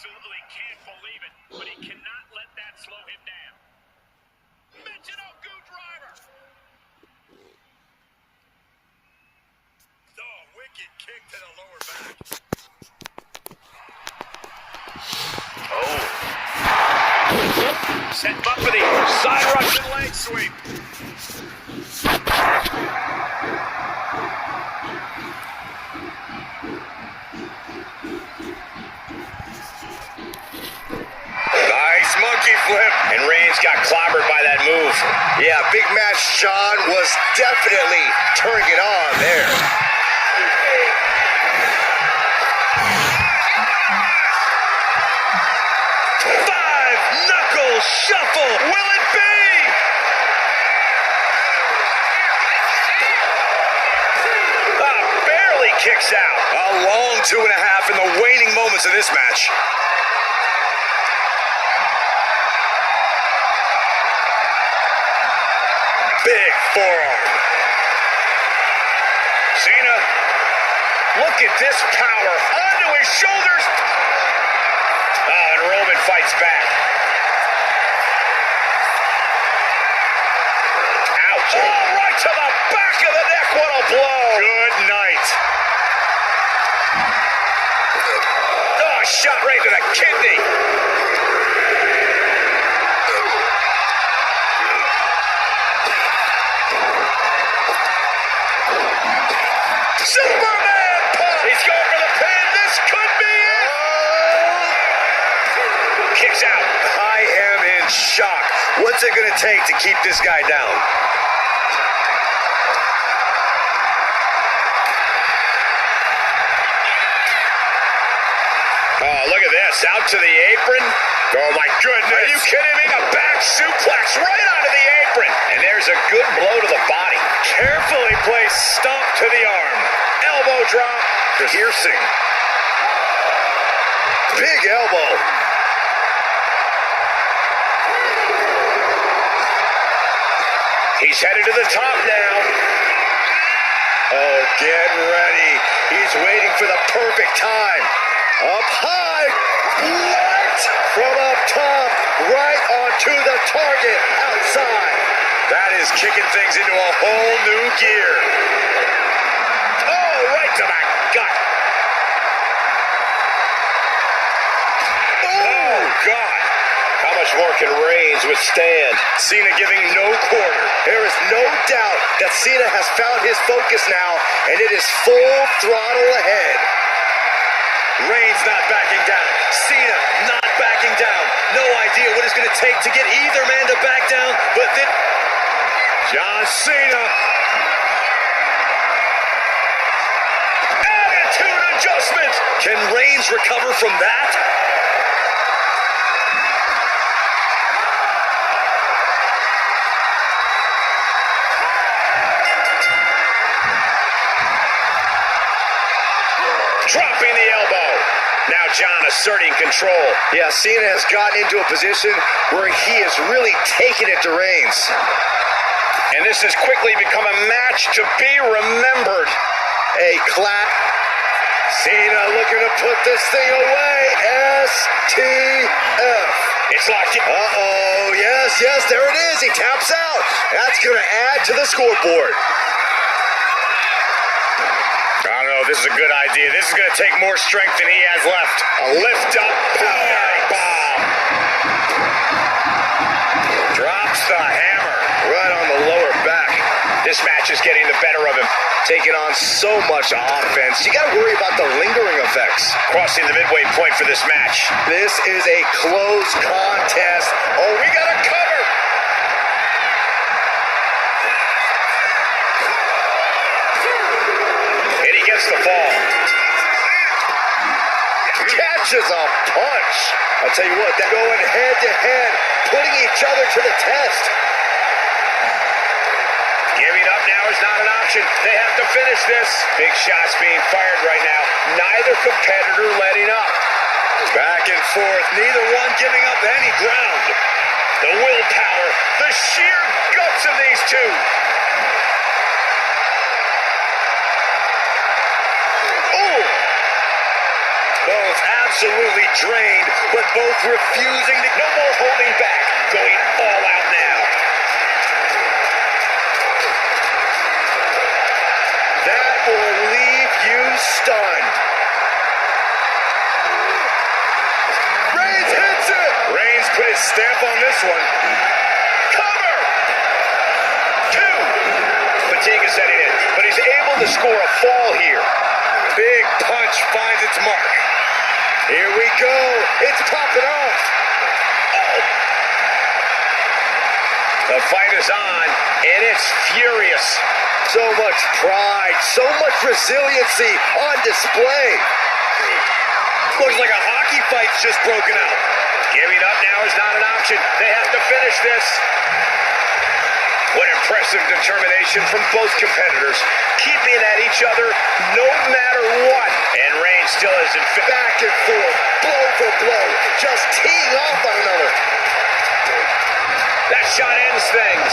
absolutely can't believe it, but he cannot let that slow him down. Michinoku driver. Oh, wicked kick to the lower back. Oh. Set him up for the side Russian leg sweep. Nice monkey flip. And Reigns got clobbered by that move. Yeah, Big Match John was definitely turning it on there. Five-knuckle shuffle. Will it be? Barely kicks out. A long 2.5 in the waning moments of this match. Big forearm. Cena, look at this power. Onto his shoulders. Oh, and Roman fights back. Ouch. Oh, right to the back of the neck. What a blow. Good night. Oh, shot right to the kidney. Superman punch! He's going for the pin. This could be it. Kicks out. I am in shock. What's it going to take to keep this guy down? Oh, look at this. Out to the apron. Oh, my goodness. Are you kidding me? A back suplex right onto the apron. And there's a good blow to the body. Carefully placed stomp to the arm. Elbow drop. Piercing. Big elbow. He's headed to the top now. Oh, get ready. He's waiting for the perfect time. Up high. Right from up top. Right onto the target outside. That is kicking things into a whole new gear. Oh, right to the gut. Oh, God. How much more can Reigns withstand? Cena giving no quarter. There is no doubt that Cena has found his focus now, and it is full throttle ahead. Reigns not backing down. Cena not backing down. No idea what it's going to take to get either man to back down, but then John Cena. Attitude adjustment. Can Reigns recover from that? Dropping the elbow. Now John asserting control. Yeah, Cena has gotten into a position where he is really taking it to Reigns. And this has quickly become a match to be remembered. A clap. Cena looking to put this thing away. STF. It's locked in. Uh-oh. Yes, there it is. He taps out. That's going to add to the scoreboard. I don't know if this is a good idea. This is going to take more strength than he has left. A lift up. Power bomb. Drops the hammer right on the lower back. This match is getting the better of him. Taking on so much offense. You got to worry about the lingering effects. Crossing the midway point for this match. This is a close contest. Oh, we got a cover. The fall. Catches a punch. I'll tell you what, they're going head to head, putting each other to the test. Giving up now is not an option. They have to finish this. Big shots being fired right now. Neither competitor letting up. Back and forth, neither one giving up any ground. The willpower, the sheer guts of these two. Both absolutely drained, but both refusing to... No more holding back, going all out now. That will leave you stunned. Reigns hits it! Reigns put his stamp on this one. Cover! 2. Fatigue is setting in, but he's able to score a fall here. Big punch finds its mark. Here we go. It's popping off. Oh! The fight is on, and it's furious. So much pride, so much resiliency on display. Looks like a hockey fight's just broken out. Giving up now is not an option. They have to finish this. What impressive determination from both competitors, keeping at each other no matter what. And Reigns still isn't fit. Back and forth, blow for blow, just teeing off on another. That shot ends things.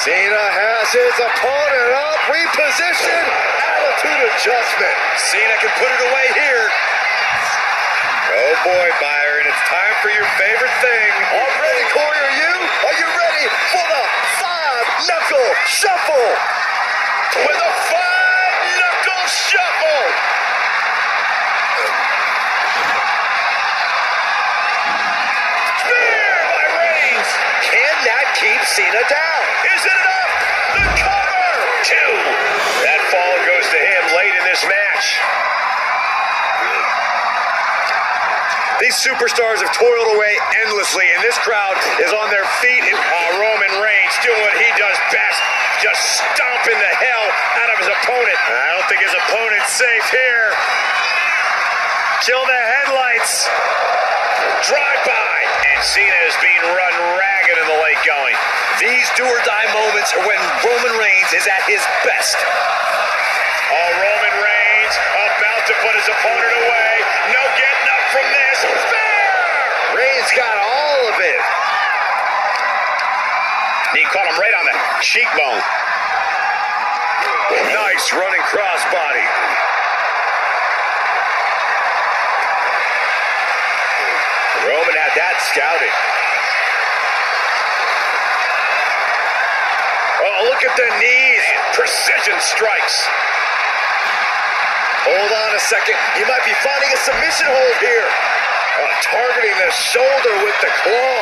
Cena has his opponent up, reposition, attitude adjustment. Cena can put it away here. Oh boy, Byron, it's time for your favorite thing. All ready, Corey, are you? Are you ready for the 5-knuckle shuffle? With a 5-knuckle shuffle. Spear by Reigns. Can that keep Cena down? Is it enough? The cover. 2. That fall goes to him late in this match. These superstars have toiled away endlessly, and this crowd is on their feet. Roman Reigns doing what he does best, just stomping the hell out of his opponent. I don't think his opponent's safe here. Kill the headlights. Drive-by. And Cena is being run ragged in the late going. These do-or-die moments are when Roman Reigns is at his best. Oh, Roman Reigns about to put his opponent away. No getting up from this. Spear! Reigns got all of it. He caught him right on the cheekbone. Nice running crossbody. Roman had that scouted. Oh, look at the knees. Precision strikes. Hold on a second. He might be finding a submission hold here. Targeting the shoulder with the claw.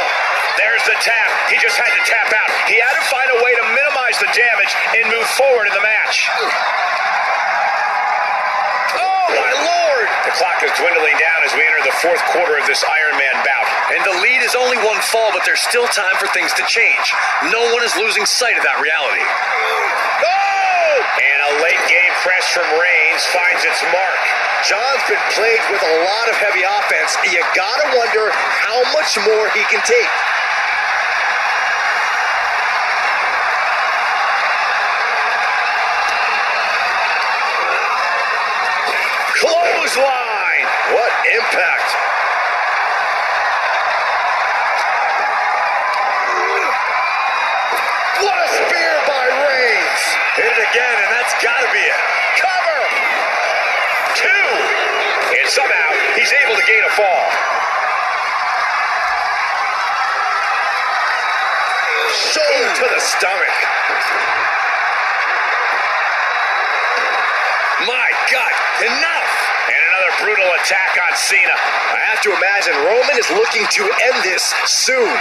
There's the tap. He just had to tap out. He had to find a way to minimize the damage and move forward in the match. Oh, my Lord! The clock is dwindling down as we enter the 4th quarter of this Iron Man bout. And the lead is only 1 fall, but there's still time for things to change. No one is losing sight of that reality. Oh! And a late game press from Reigns finds its mark. John's been plagued with a lot of heavy offense. You gotta wonder how much more he can take. Clothesline! What impact! What a spear by Reigns! Hit it again, and that's gotta be it. Cover! 2! And somehow, he's able to gain a fall. Shoulder to the stomach. My God, enough! And another brutal attack on Cena. I have to imagine Roman is looking to end this soon.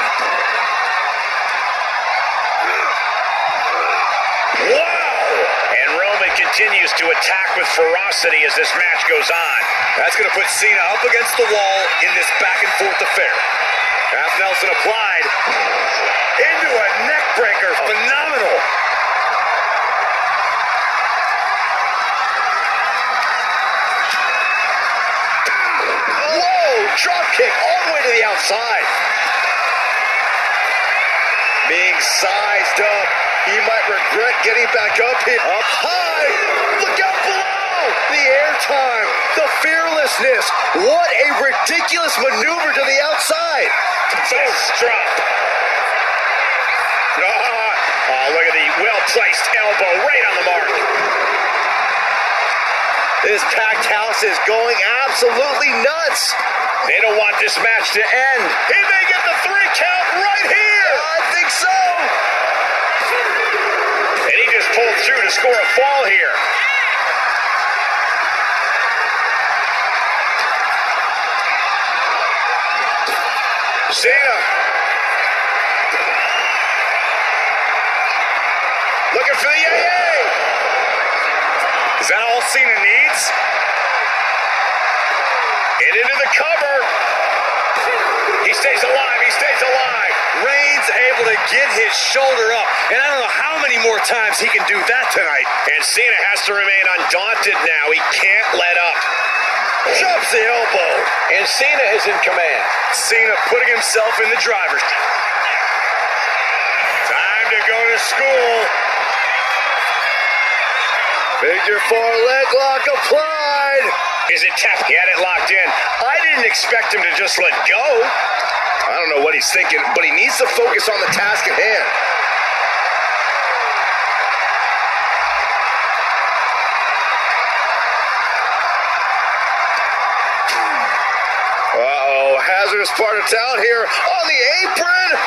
Wow! And Roman continues to attack with ferocity as this match goes on. That's going to put Cena up against the wall in this back-and-forth affair. Half Nelson applied into a neck breaker. Phenomenal. Whoa! Drop kick all the way to the outside. Being sized up. He might regret getting back up here. Up high. Look out below. The airtime. The fearlessness. What a ridiculous maneuver to the outside. Fist drop. Oh, look at the well-placed elbow right on the mark. This packed house is going absolutely nuts. They don't want this match to end. He may get the 3 count right here. I think so. And he just pulled through to score a fall here. Cena. Looking for the yay-yay. Is that all Cena needs? And into the cover. He stays alive. He stays alive. Reigns able to get his shoulder up. And I don't know how many more times he can do that tonight. And Cena has to remain undaunted now. He can't let up. Drops the elbow. And Cena is in command. Cena putting himself in the driver's. Time to go to school. Figure 4 leg lock applied. Is it tapped? He had it locked in. I didn't expect him to just let go. I don't know what he's thinking, but he needs to focus on the task at hand. Uh-oh, hazardous part of town here. On the apron.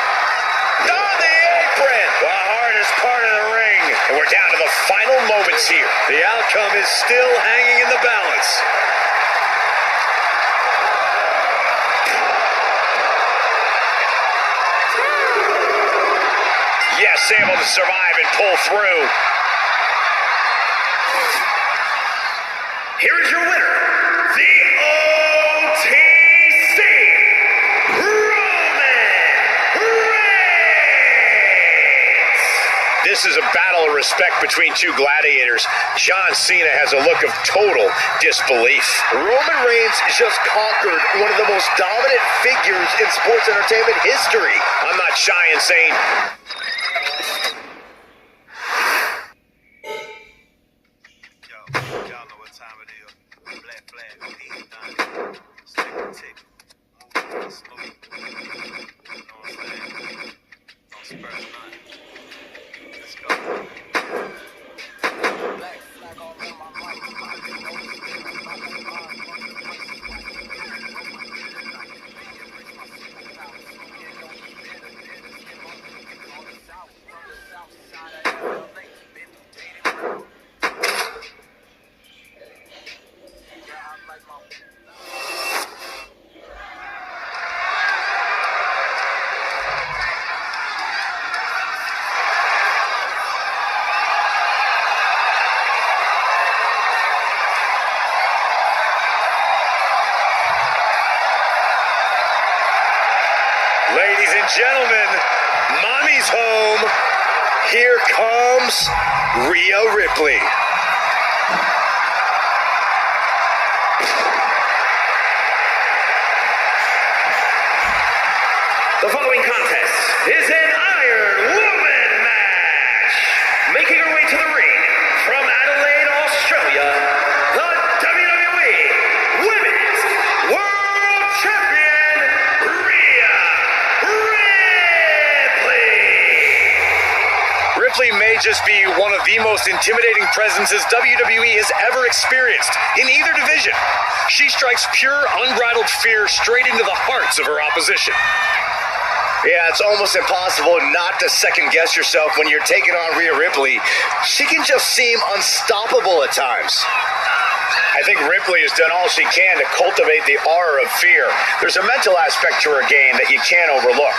On the apron. The hardest part of the ring. And we're down to the final moments here. The outcome is still hanging in the balance. Yes, able to survive and pull through. Here is your winner, the OTC, Roman Reigns. This is a battle of respect between two gladiators. John Cena has a look of total disbelief. Roman Reigns just conquered one of the most dominant figures in sports entertainment history. I'm not shy in saying... Ladies and gentlemen, mommy's home. Here comes Rhea Ripley. The following contest is an Iron Woman match. Making her way to the ring from Adelaide, Australia, the WWE Women's World Champion, Rhea Ripley. Ripley may just be one of the most intimidating presences WWE has ever experienced in either division. She strikes pure, unbridled fear straight into the hearts of her opposition. Yeah, it's almost impossible not to second-guess yourself when you're taking on Rhea Ripley. She can just seem unstoppable at times. I think Ripley has done all she can to cultivate the aura of fear. There's a mental aspect to her game that you can't overlook.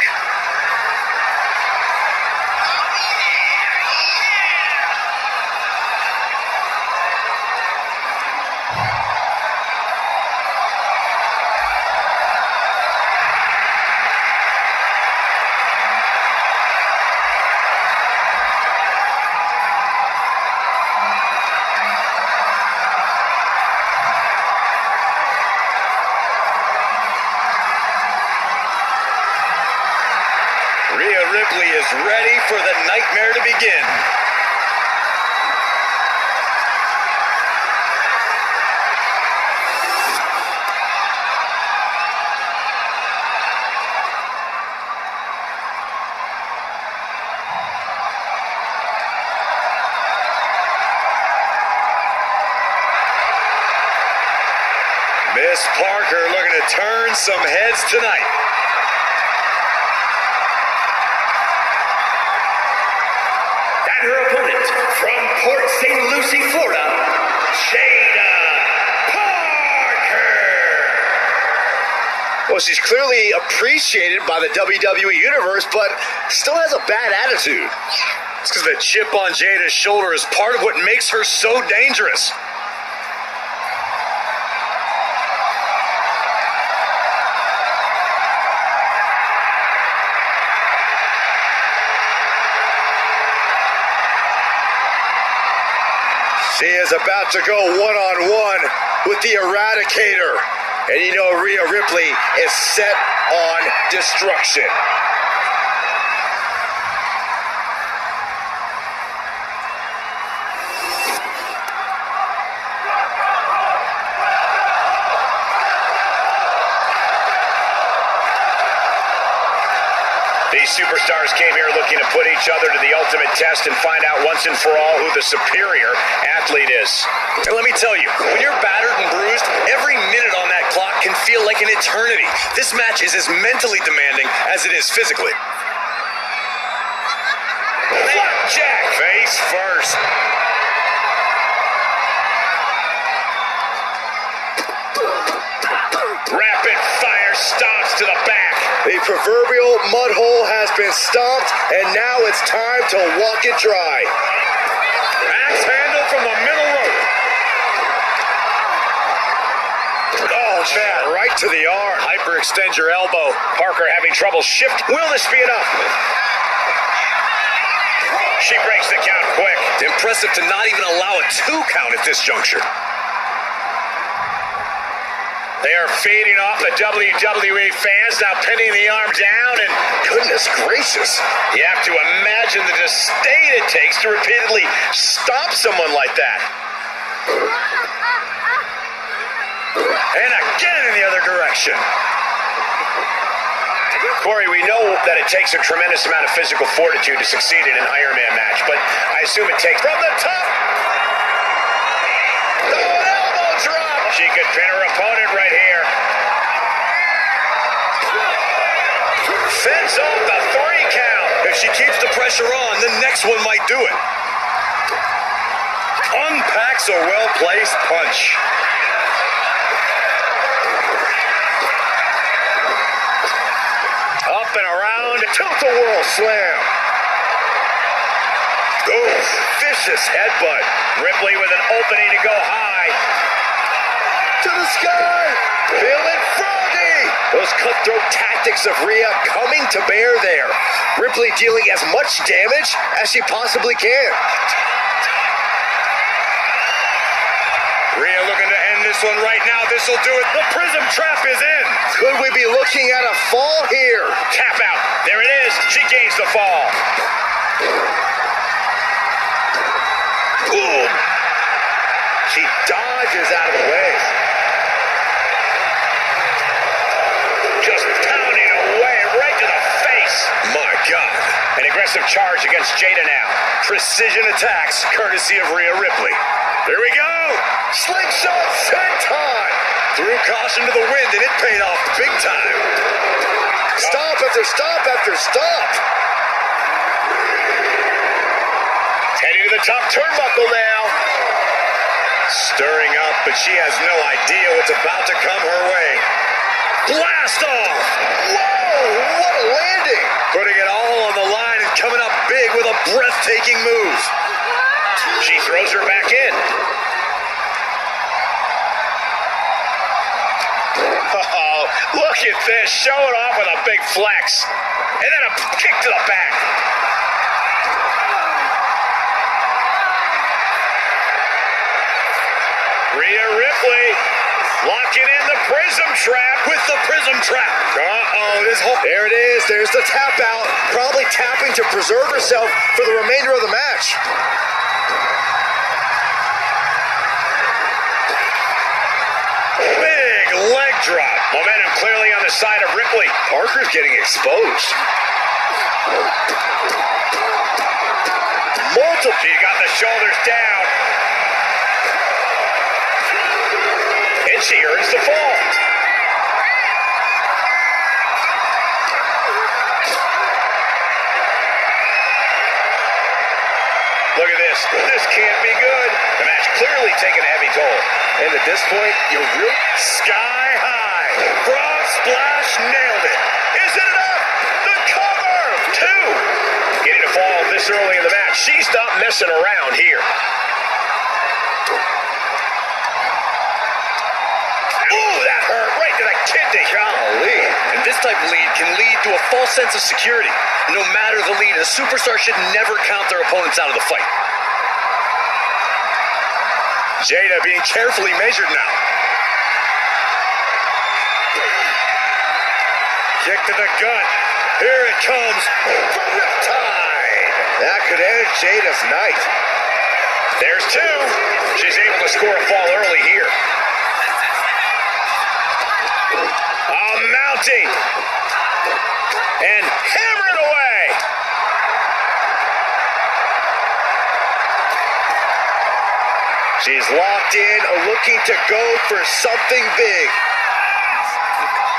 Ripley is ready for the nightmare to begin. Miss Parker looking to turn some heads tonight. And her opponent from Port St. Lucie, Florida, Jada Parker. Well, she's clearly appreciated by the WWE Universe, but still has a bad attitude. It's because the chip on Jada's shoulder is part of what makes her so dangerous. She is about to go one-on-one with the Eradicator. And you know Rhea Ripley is set on destruction. These superstars came here looking to put each other to the ultimate test and find out once and for all who the superior athlete is. And let me tell you, when you're battered and bruised, every minute on that clock can feel like an eternity. This match is as mentally demanding as it is physically. Flapjack! Face first. Rapid fire stomps to the back. The proverbial mud hole has been stomped, and now it's time to walk it dry. Axe handle from the middle rope. Oh, man, right to the arm. Hyperextend your elbow. Parker having trouble shift. Will this be enough? She breaks the count quick. Impressive to not even allow a 2 count at this juncture. They are feeding off the WWE fans, now pinning the arm down, and goodness gracious, you have to imagine the disdain it takes to repeatedly stop someone like that. And again in the other direction. Corey, we know that it takes a tremendous amount of physical fortitude to succeed in an Iron Man match, but I assume it takes from the top. She could pin her opponent right here. Fends off the 3 count. If she keeps the pressure on, the next one might do it. Unpacks a well-placed punch. Up and around, tilt-a-whirl slam. Ooh, vicious headbutt. Ripley with an opening to go high. To the sky, feeling froggy. Those cutthroat tactics of Rhea coming to bear there. Ripley dealing as much damage as she possibly can. Rhea looking to end this one right now. This will do it. The Prism Trap is in. Could we be looking at a fall here? Tap out. There it is. She gains the fall. Boom. She dodges out of the way. Just pounding away right to the face. My God. An aggressive charge against Jada now. Precision attacks courtesy of Rhea Ripley. Here we go. Slingshot senton. Threw caution to the wind, and it paid off big time. Stop after stop after stop. Heading to the top turnbuckle now. Stirring up, but she has no idea what's about to come her way. Blast off! Whoa! What a landing! Putting it all on the line and coming up big with a breathtaking move. She throws her back in. Oh, look at this. Showing off with a big flex. And then a kick to the back. Rhea Ripley locking in the Prism Trap with the Prism Trap. There it is. There's the tap out. Probably tapping to preserve herself for the remainder of the match. Big leg drop. Momentum clearly on the side of Ripley. Parker's getting exposed. She got the shoulders down. and she earns the fall. Look at this. This can't be good. The match clearly taking a heavy toll. And at this point, you're really sky high. Frog splash, nailed it. Is it enough? The cover! 2. Getting a fall this early in the match. She's not messing around here. Ooh, that hurt right to the kidney. Golly. And this type of lead can lead to a false sense of security. No matter the lead, a superstar should never count their opponents out of the fight. Jada being carefully measured now. Kick to the gut. Here it comes. From Riptide. That could end Jada's night. There's 2. She's able to score a fall early here. Mounting. And hammer it away. She's locked in, looking to go for something big.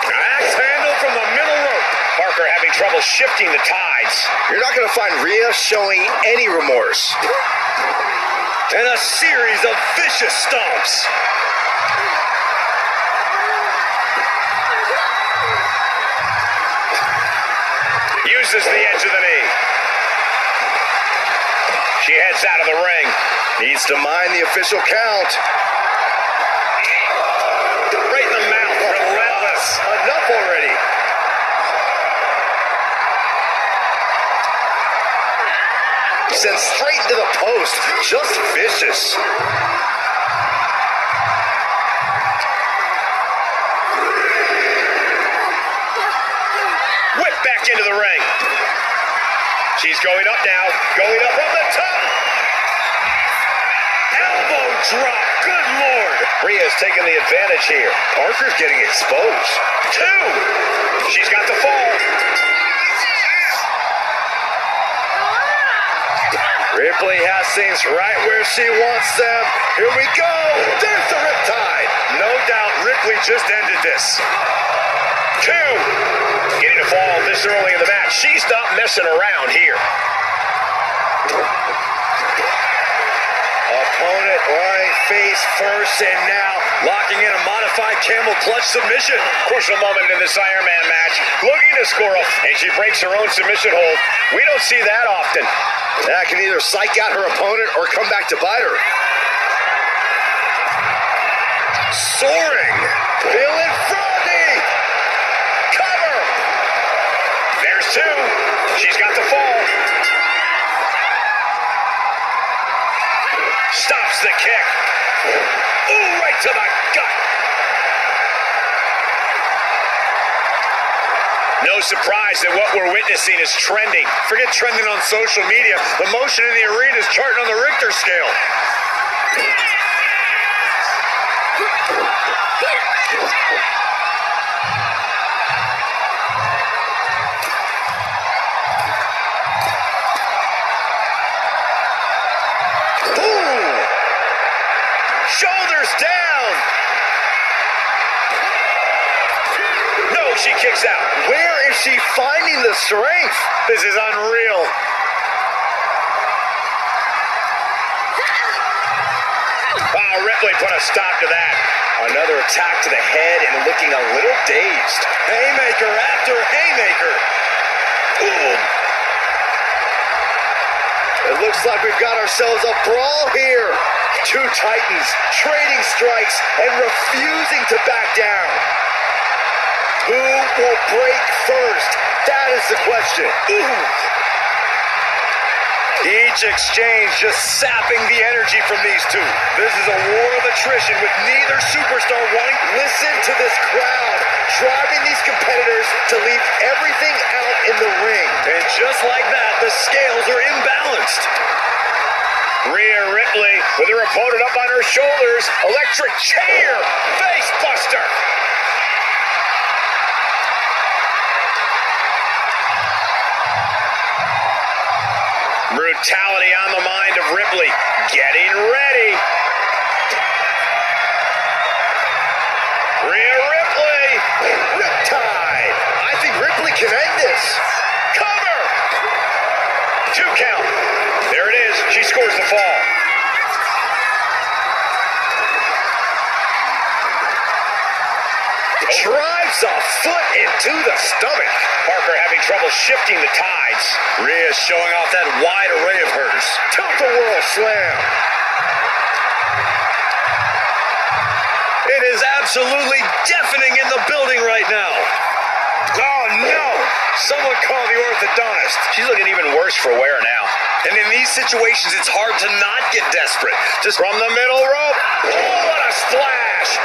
Axe handle from the middle rope. Parker having trouble shifting the tides. You're not going to find Rhea showing any remorse. And a series of vicious stomps. Uses the edge of the knee. She heads out of the ring. Needs to mind the official count. Right in the mouth. Relentless. Enough already. Sends straight into the post. Just vicious. Whip back into the ring. She's going up now. Going up from the top. Elbow drop. Good Lord. Rhea's taking the advantage here. Parker's getting exposed. 2. She's got the fall. Ripley has things right where she wants them. Here we go. There's the Riptide. No doubt Ripley just ended this. 2. Getting a fall this early in the match. She's not messing around here. Opponent lying face first, and now locking in a modified camel clutch submission. Crucial moment in this Iron Man match. Looking to score up, and she breaks her own submission hold. We don't see that often. That can either psych out her opponent or come back to bite her. Soaring. Feeling froggy. Cover. There's 2. She's got the fall. Stops the kick. Ooh, right to the gut. No surprise that what we're witnessing is trending. Forget trending on social media. The motion in the arena is charting on the Richter scale. Boom! Shoulders down. No, she kicks out. Where is she finding the strength? This is unreal. Wow, Ripley put a stop to that. Another attack to the head and looking a little dazed. Haymaker after haymaker. Boom. It looks like we've got ourselves a brawl here. 2 titans trading strikes and refusing to back down. Who will break first? That is the question. Ooh. Each exchange just sapping the energy from these 2. This is a war of attrition with neither superstar wanting. Listen to this crowd driving these competitors to leave everything out in the ring. And just like that, the scales are imbalanced. Rhea Ripley with her opponent up on her shoulders. Electric chair. Face buster. Brutality on the mind of Ripley. Getting ready. Rhea Ripley. Riptide. I think Ripley can end this. Cover. 2 count. There it is. She scores the fall. Drives a foot into the stomach. Parker having trouble shifting the tides. Rhea showing off that wide array of hers. Tilt-a-whirl slam. It is absolutely deafening in the building right now. Oh, no. Someone call the orthodontist. She's looking even worse for wear now. And in these situations, it's hard to not get desperate. Just from the middle rope. Oh, what a splash.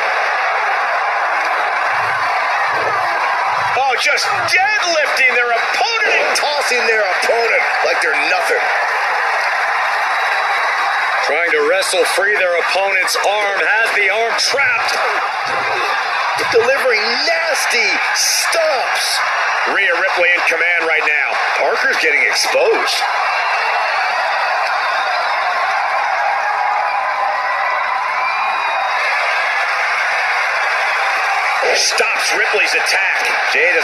Oh, just deadlifting their opponent and tossing their opponent like they're nothing. Trying to wrestle free their opponent's arm, has the arm trapped. Delivering nasty stomps. Rhea Ripley in command right now. Parker's getting exposed. Stops Ripley's attack. Jada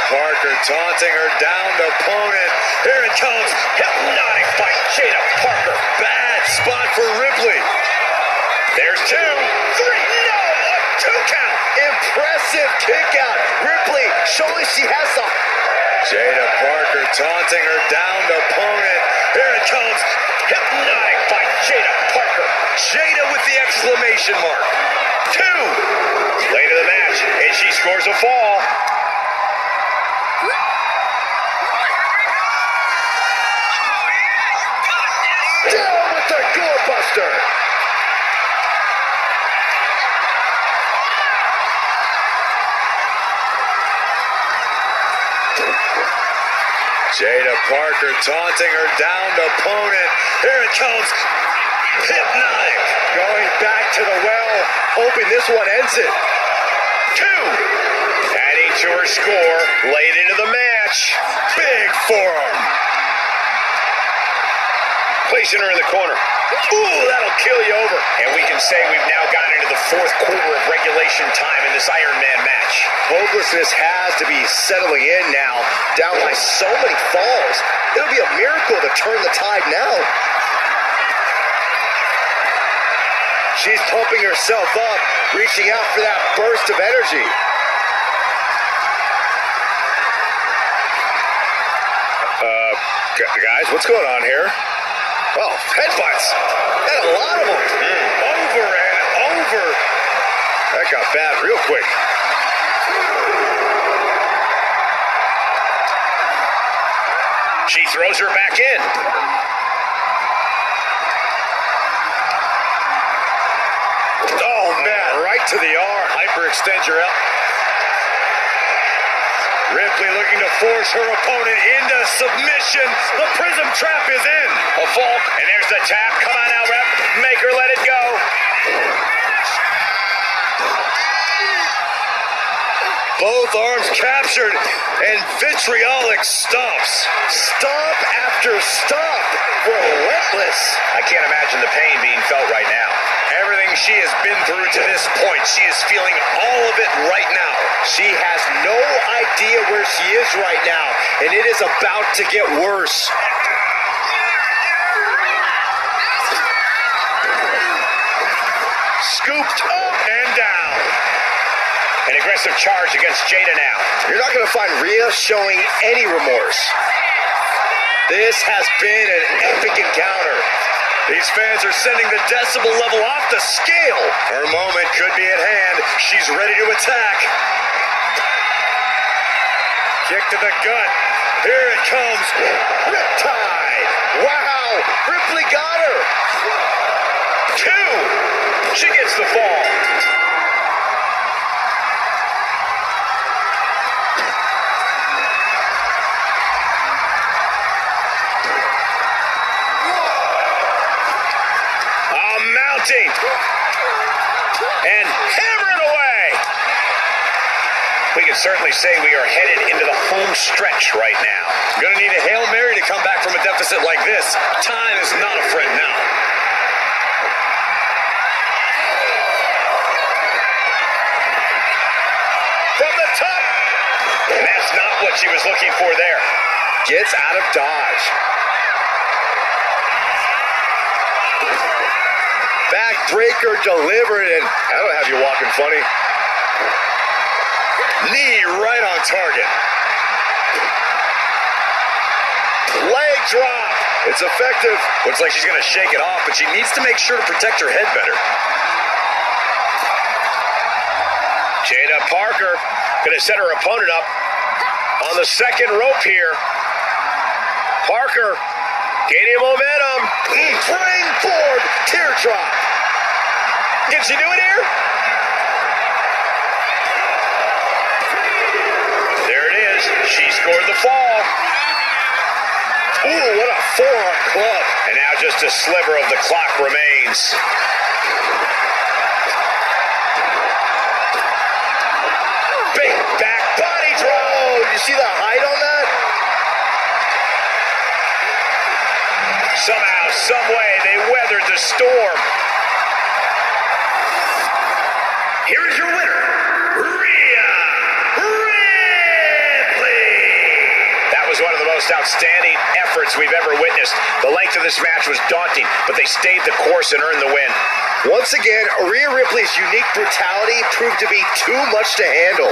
Parker taunting her downed opponent. Here it comes. Hypnotic fight. Jada Parker. Bad spot for Ripley. There's 2, 3. No, a 2 count. Impressive kick out. Ripley showing she has some. Jada Parker taunting her downed opponent. Here it comes. Hypnotic fight. Jada Parker. Jada with the exclamation mark. 2. Late in the match, and she scores a fall. Down with the doorbuster. Jada Parker taunting her downed opponent. Here it comes. Hypnotic. Going back to the well, hoping this one ends it. 2. Adding to her score late into the match. Big forearm. Placing her in the corner. Ooh, that'll kill you over. And we can say we've now gotten into the 4th quarter of regulation time in this Iron Man match. Hopelessness has to be settling in now. Down by so many falls. It'll be a miracle to turn the tide now. She's pumping herself up, reaching out for that burst of energy. Guys, what's going on here? Oh, headbutts. And a lot of them. Over and over. That got bad real quick. She throws her back in. Oh, man, right to the arm. Hyperextend your elbow. Ripley looking to force her opponent into submission. The prism trap is in. A fall. And there's the tap. Come on now, ref. Make her let it go. Both arms captured and vitriolic stomps. Stomp after stomp. Relentless. I can't imagine the pain being felt right now. Everything she has been through to this point, she is feeling all of it right now. She has no idea where she is right now, and it is about to get worse. Scooped up and down. An aggressive charge against Jada now. You're not going to find Rhea showing any remorse. This has been an epic encounter. These fans are sending the decibel level off the scale. Her moment could be at hand. She's ready to attack. Kick to the gut. Here it comes. Riptide. Wow. Ripley got her. 2. She gets the fall. And hammer it away. We can certainly say we are headed into the home stretch right now. Gonna need a Hail Mary to come back from a deficit like this. Time is not a friend now. not what she was looking for there. Gets out of dodge. Backbreaker delivered, and that'll have you walking funny. Knee right on target. Leg drop. It's effective. Looks like she's going to shake it off, but she needs to make sure to protect her head better. Jada Parker going to set her opponent up on the second rope here. Parker gaining momentum. Springboard teardrop. Can she do it here? There it is. She scored the fall. Ooh, what a forearm club. And now just a sliver of the clock remains. Big back body drop. You see the height on that? Somehow, some way, they weathered the storm. Here is your winner, Rhea Ripley. That was one of the most outstanding efforts we've ever witnessed. The length of this match was daunting, but they stayed the course and earned the win. Once again, Rhea Ripley's unique brutality proved to be too much to handle.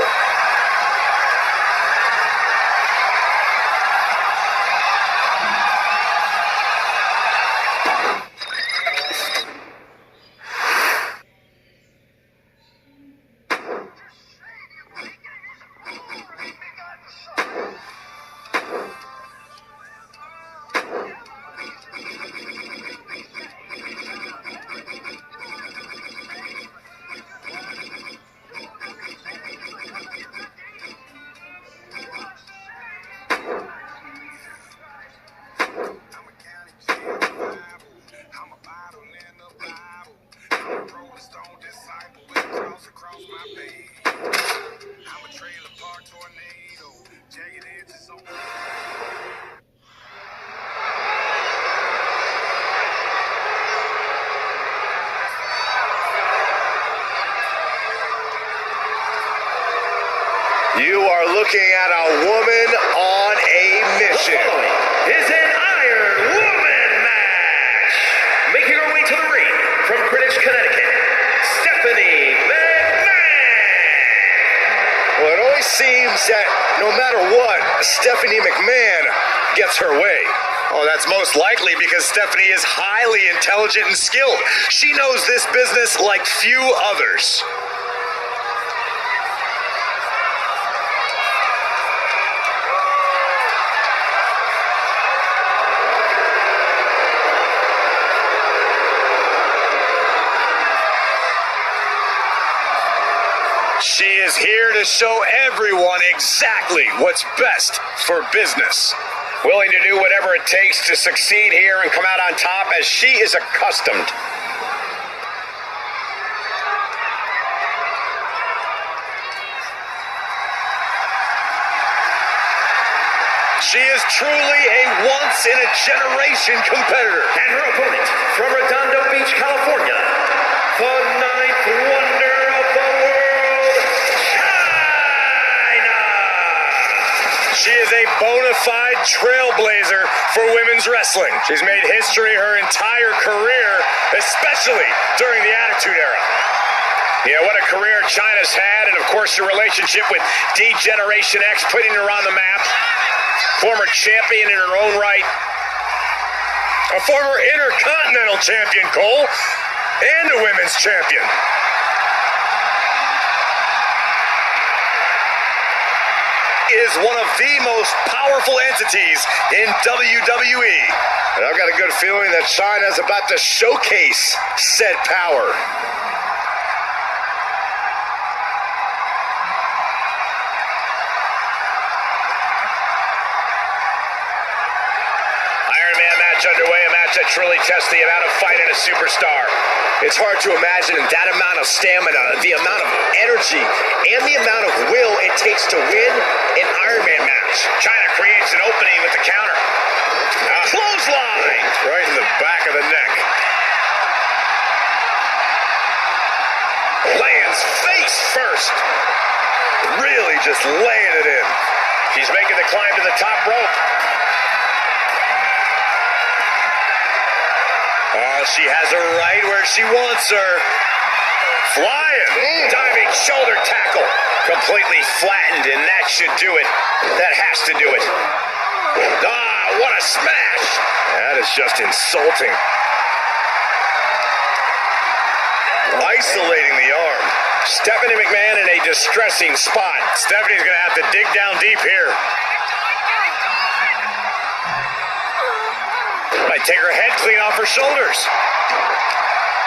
You are looking at a woman on a mission. The following is an Iron Woman match. Making her way to the ring from Greenwich, Connecticut, Stephanie McMahon. Well, it always seems that no matter what, Stephanie McMahon gets her way. Oh, that's most likely because Stephanie is highly intelligent and skilled. She knows this business like few others. She is here to show everyone exactly what's best for business. Willing to do whatever it takes to succeed here and come out on top as she is accustomed. She is truly a once-in-a-generation competitor. And her opponent from Redondo Beach, California, the ninth wonder of the world, China. She is a bona fide trailblazer for women's wrestling. She's made history her entire career, especially during the Attitude Era. Yeah, what a career Chyna's had, and of course her relationship with D-Generation X, putting her on the map. Former champion in her own right. A former Intercontinental Champion, Cole, and a women's champion. Is one of the most powerful entities in WWE. And I've got a good feeling that Chyna's about to showcase said power. Underway, a match that truly tests the amount of fight in a superstar. It's hard to imagine that amount of stamina, the amount of energy, and the amount of will it takes to win an Iron Man match. Chyna creates an opening with the counter. Clothesline! Right in the back of the neck. Lands face first. Really just laying it in. She's making the climb to the top rope. Oh, she has her right where she wants her. Flying. Diving shoulder tackle. Completely flattened, and that should do it. That has to do it. Ah, what a smash. That is just insulting. Isolating the arm. Stephanie McMahon in a distressing spot. Stephanie's going to have to dig down deep here. Might take her head clean off her shoulders.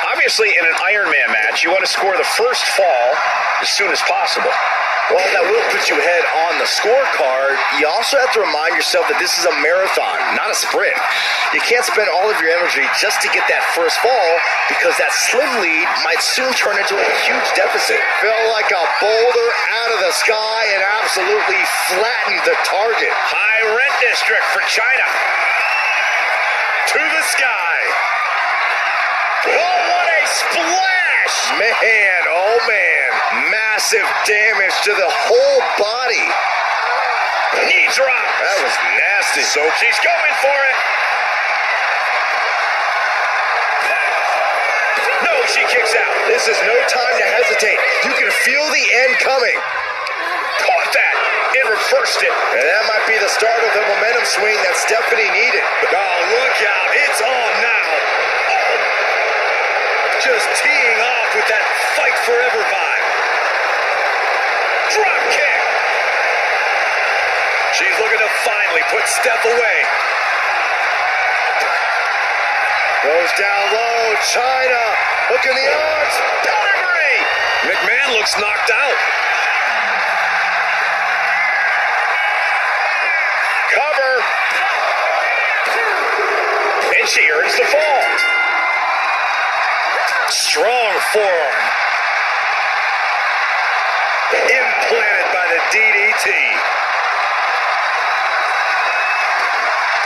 Obviously, in an Iron Man match, you want to score the first fall as soon as possible. Well, that will put you ahead on the scorecard. You also have to remind yourself that this is a marathon, not a sprint. You can't spend all of your energy just to get that first fall, because that slim lead might soon turn into a huge deficit. Fell like a boulder out of the sky and absolutely flattened the target. High rent district for China. To the sky. Oh, what a splash! Man, oh man. Massive damage to the whole body. Knee drop. That was nasty. So she's going for it. No, she kicks out. This is no time to hesitate. You can feel the end coming. Caught that. It reversed it. And that might be the start of the momentum swing that Stephanie needed. Oh, look out. It's on now. Oh. Just teeing off with that fight forever vibe. Drop kick. She's looking to finally put Steph away. Goes down low. China. Hook in the arms. Pedigree. McMahon looks knocked out. Cover. And she earns the fall. Strong forearm. Implanted by the DDT.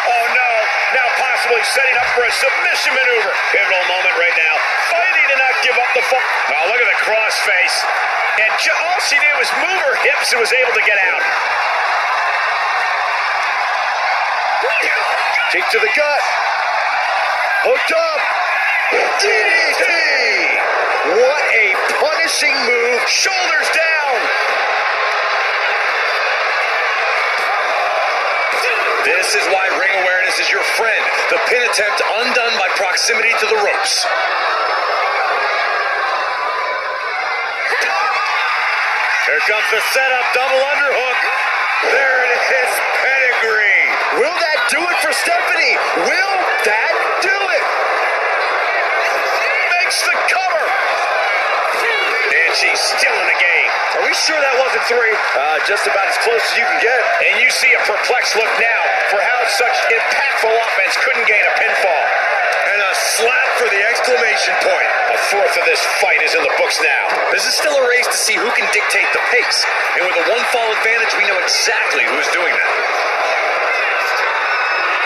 Oh no, now possibly setting up for a submission maneuver. Pivotal moment right now. Fighting to not give up the fall. Oh, look at the crossface. And all she did was move her hips and was able to get out. Kick to the gut. Hooked up. DDT. What a punishing move. Shoulders down. This is why ring awareness is your friend. The pin attempt undone by proximity to the ropes. Here comes the setup, double underhook. There it is, pedigree. Will that do it for Stephanie? Will that do it? Makes the cover. And she's still in the game. Are we sure that wasn't three? Just about as close as you can get. And you see a perplexed look now for how such impactful offense couldn't gain a pinfall. And a slap for the exclamation point. A fourth of this fight is in the books now. This is still a race to see who can dictate the pace. And with a one-fall advantage, we know exactly who's doing that.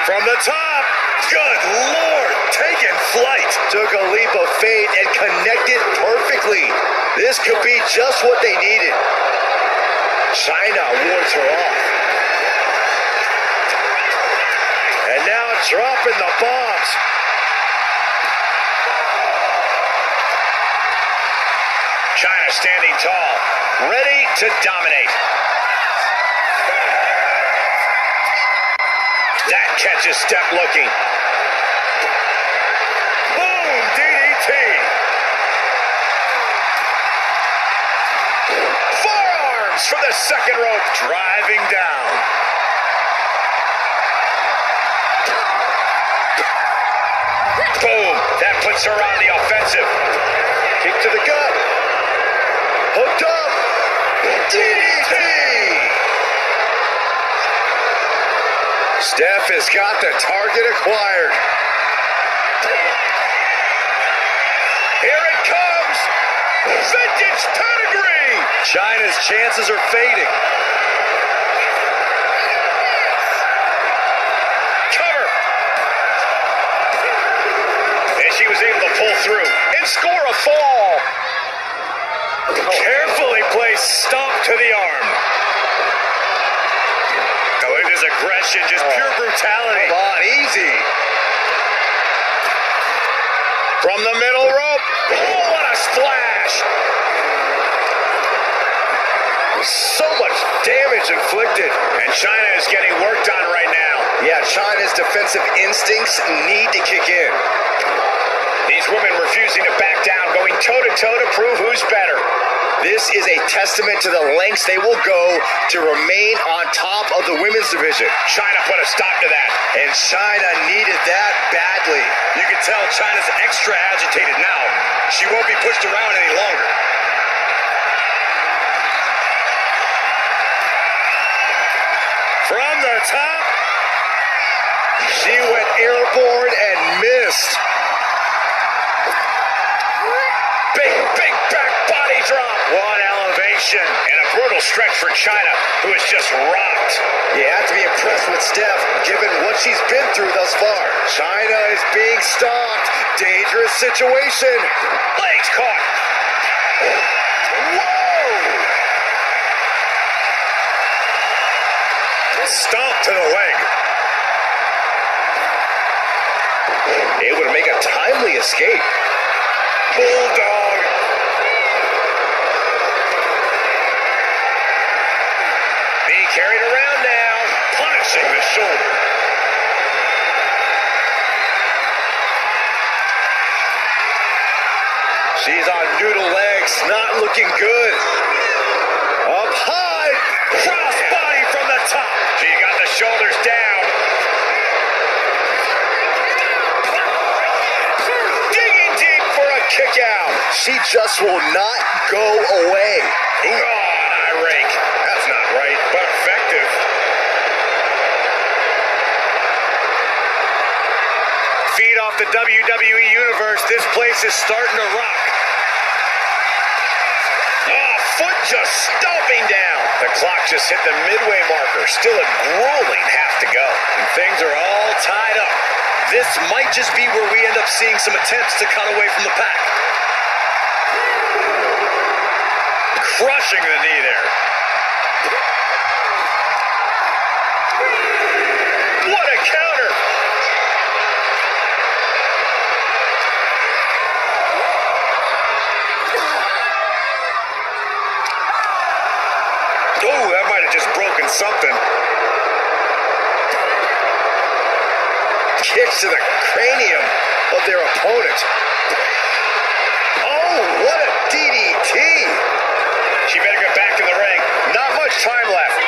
From the top, good Lord, taking flight. Took a leap of faith and connected perfectly. This could be just what they needed. China wards her off. And now dropping the bombs. China standing tall, ready to dominate. That catches Steph looking. Boom, DDT. Forearms for the second rope, driving down. Boom, that puts her on the offensive. Kick to the gut. Hooked up. DDT. Steph has got the target acquired. Here it comes. Vintage pedigree. China's chances are fading. Cover. And she was able to pull through and score a fall. Carefully placed stomp to the arm. Just aggression, just pure brutality. Come on, easy. From the middle rope. Oh, what a splash. So much damage inflicted. And China is getting worked on right now. Yeah, China's defensive instincts need to kick in. These women refusing to back down, going toe-to-toe to prove who's better. This is a testament to the lengths they will go to remain on top of the women's division. China put a stop to that. And China needed that badly. You can tell China's extra agitated now. She won't be pushed around any longer. From the top. She went airborne and missed. Big back body drop. One elevation. And a brutal stretch for China, who is just rocked. You have to be impressed with Steph, given what she's been through thus far. China is being stalked. Dangerous situation. Legs caught. Whoa! Stomp to the leg. Able to make a timely escape. Bulldog. Being carried around now. Punishing the shoulder. She's on noodle legs, not looking good. Up high. Cross body from the top. She got the shoulders down. Digging deep for a kick out. She just will not go away. Oh, an eye rake. That's not right, but effective. Feed off the WWE Universe. This place is starting to rock. Oh, foot just stomping down. The clock just hit the midway marker. Still a grueling half to go. And things are all tied up. This might just be where we end up seeing some attempts to cut away from the pack. Crushing the knee there. What a counter. Oh, that might have just broken something. Kicks to the cranium of their opponent. Oh, what a DDT. She better get back in the ring. Not much time left.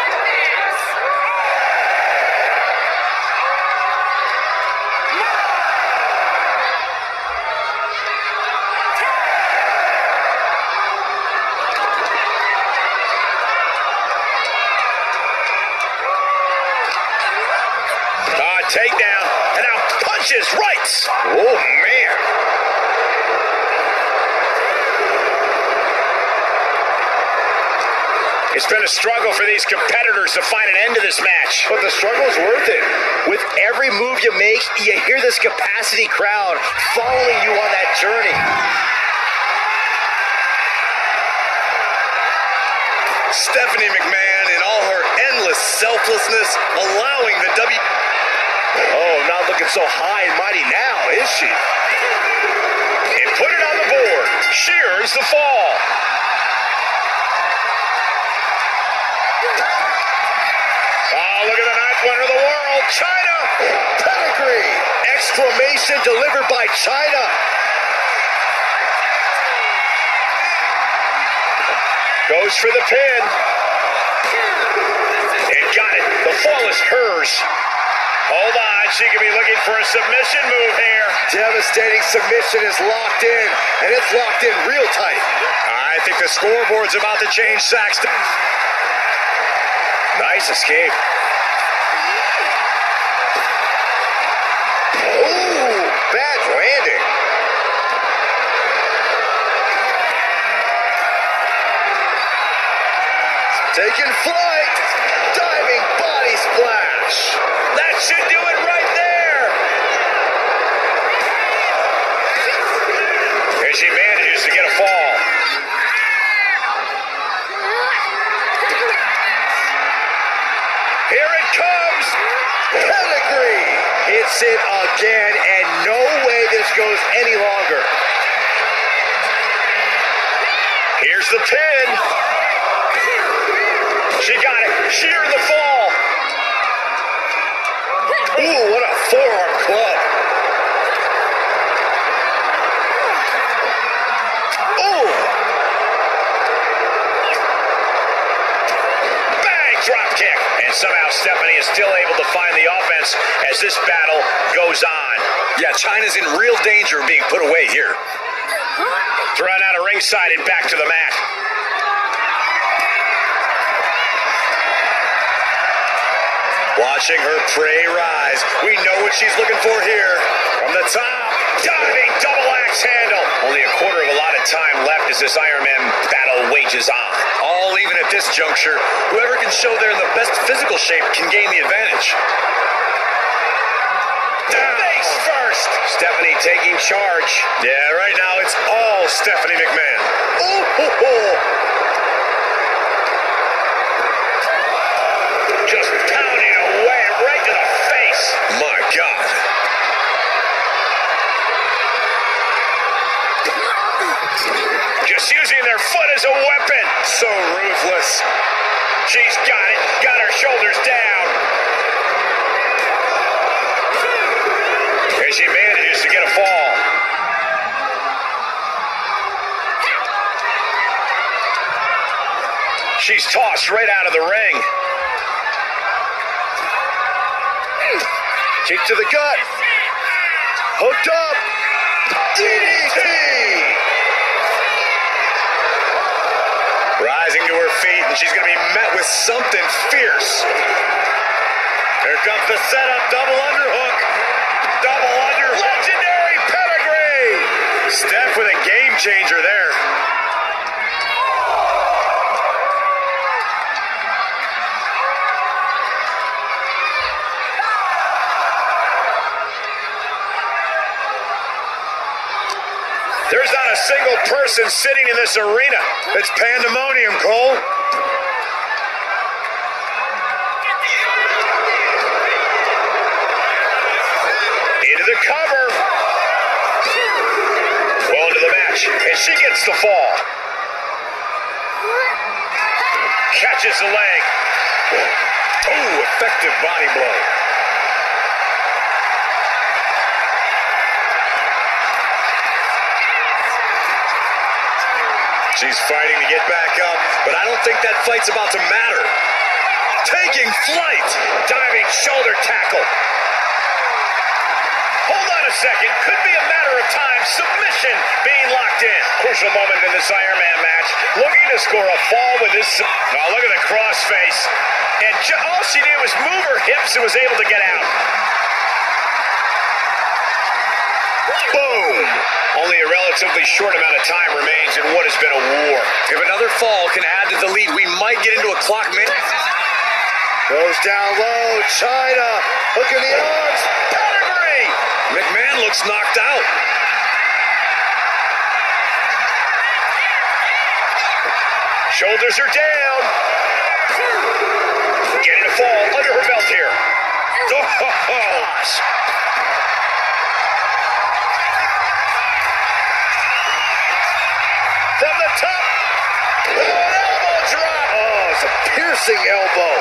Takedown, and now punches right. Oh, man. It's been a struggle for these competitors to find an end to this match. But the struggle's worth it. With every move you make, you hear this capacity crowd following you on that journey. Stephanie McMahon, in all her endless selflessness, allowing the Oh, not looking so high and mighty now, is she? And put it on the board. Shears the fall. Oh, look at the ninth winner of the world, China. Pedigree. Exclamation delivered by China. Goes for the pin. And got it. The fall is hers. Hold on, she could be looking for a submission move here. Devastating submission is locked in, and it's locked in real tight. I think the scoreboard's about to change, Saxton. Nice escape. Ooh, bad landing. Taking flight. Diving body splash. That should do it right there. And she manages to get a fall. Here it comes. hits it again, and no way this goes any longer. Here's the pin. She got it. Sheer in the fall. Ooh, what a forearm club. Ooh. Bang, drop kick. And somehow Stephanie is still able to find the offense as this battle goes on. Yeah, Chyna's in real danger of being put away here. Thrown out of ringside and back to the mat. Watching her prey rise. We know what she's looking for here. From the top, diving double axe handle. Only a quarter of a lot of time left as this Iron Man battle wages on. All even at this juncture, whoever can show they're in the best physical shape can gain the advantage. Down. Face first. Stephanie taking charge. Yeah, right now it's all Stephanie McMahon. Just pounding away right to the face. My God. Just using their foot as a weapon. So ruthless. She's got it. Got her shoulders down. And she manages to get a fall. She's tossed right out of the ring. Kick to the gut. Hooked up. DDT. Rising to her feet, and she's going to be met with something fierce. Here comes the setup. Double underhook. Double underhook. Legendary pedigree. Steph with a game changer there. There's not a single person sitting in this arena. It's pandemonium, Cole. Into the cover. Well, into the match, and she gets the fall. Catches the leg. Ooh, effective body blow. She's fighting to get back up, but I don't think that fight's about to matter. Taking flight. Diving shoulder tackle. Hold on a second. Could be a matter of time. Submission being locked in. Crucial moment in this Iron Man match. Looking to score a fall with this. Now look at the crossface. And all she did was move her hips and was able to get out. Boom. Only a relatively short amount of time remains in what has been a war. If another fall can add to the lead, we might get into a clock minute. Goes down low. Chyna. Hook in the arms. Pedigree. McMahon looks knocked out. Shoulders are down. Getting a fall under her belt here. Gosh. From the top. With an elbow drop. Oh, it's a piercing elbow.